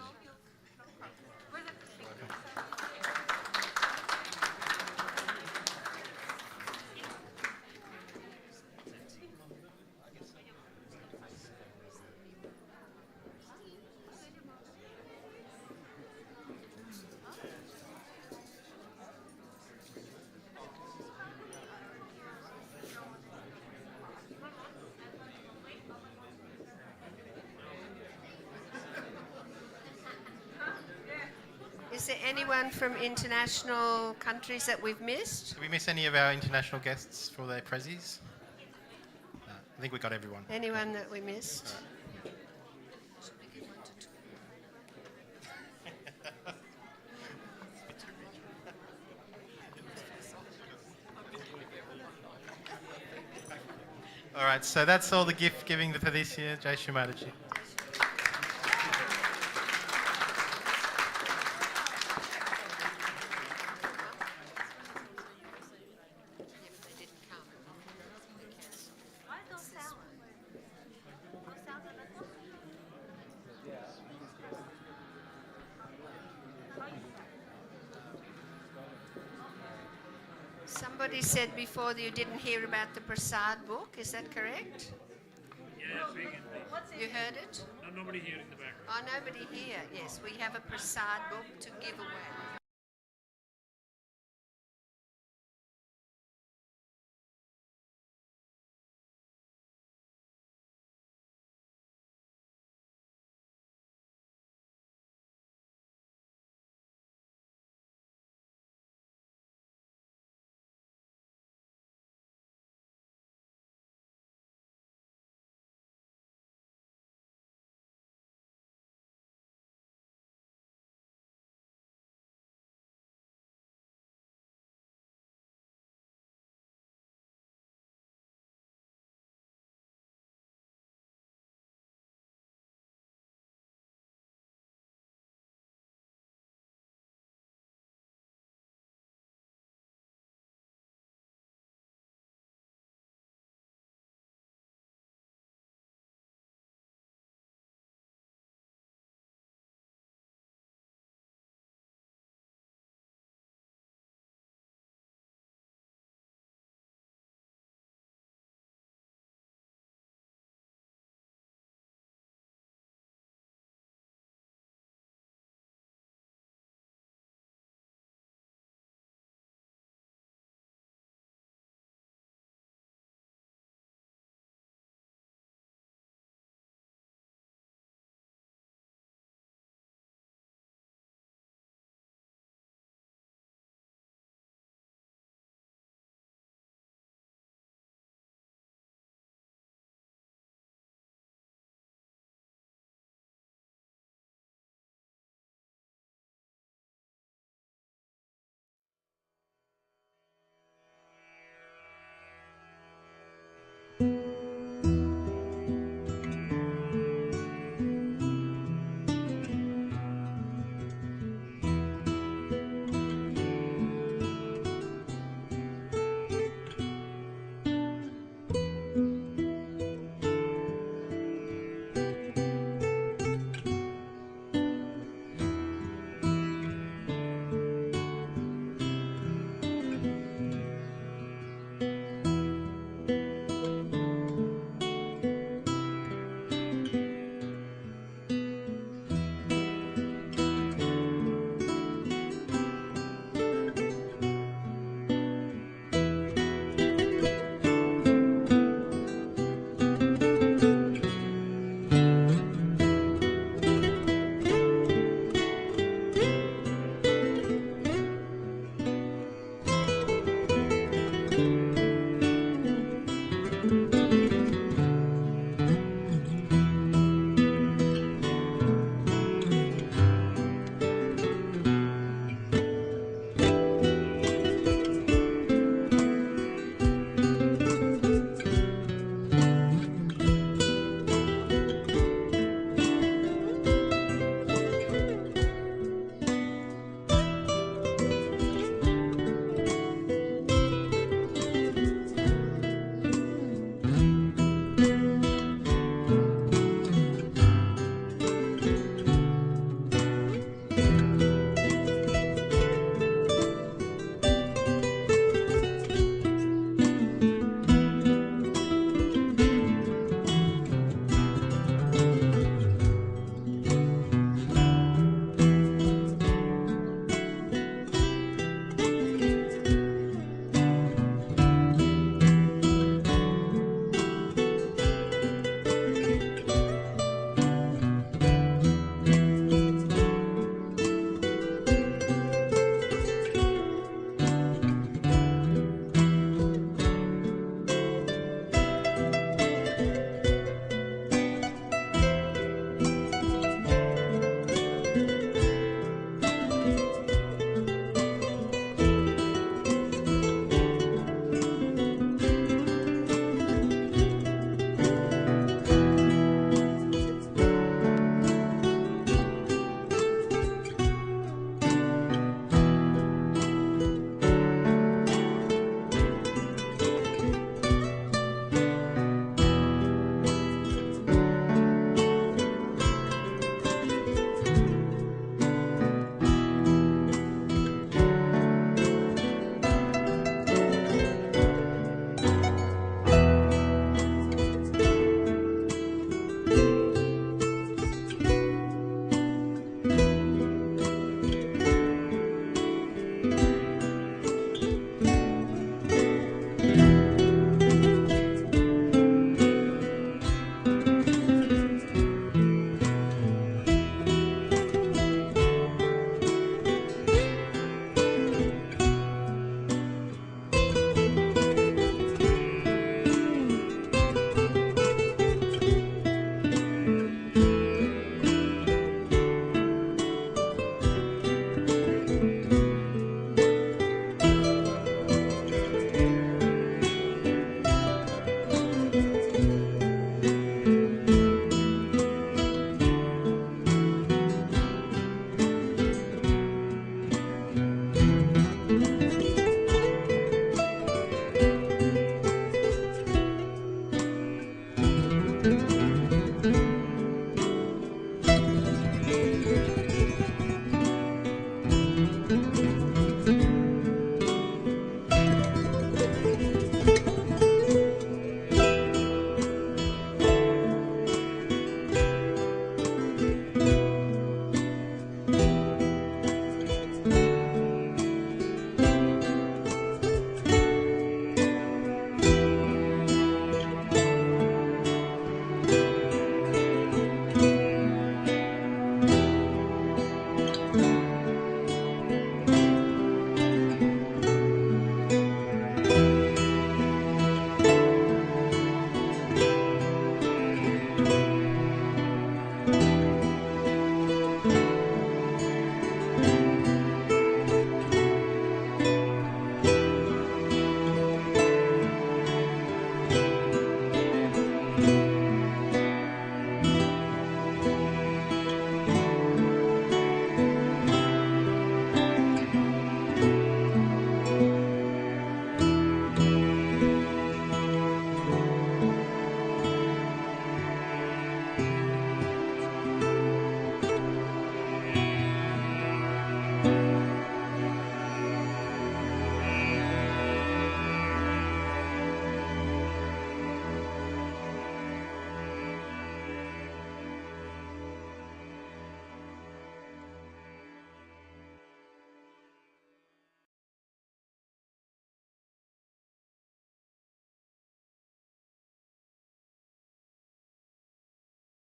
Is there anyone from international countries that we've missed? Did we miss any of our international guests for their prezzies? No, I think we got everyone. Anyone that we missed? All right, so that's all the gift giving for this year. Jai Shri Mataji. Somebody said before that you didn't hear about the Prasad book. Is that correct? Yeah, You heard it? nobody here in the back. Oh, nobody here. Yes, we have a Prasad book to give away.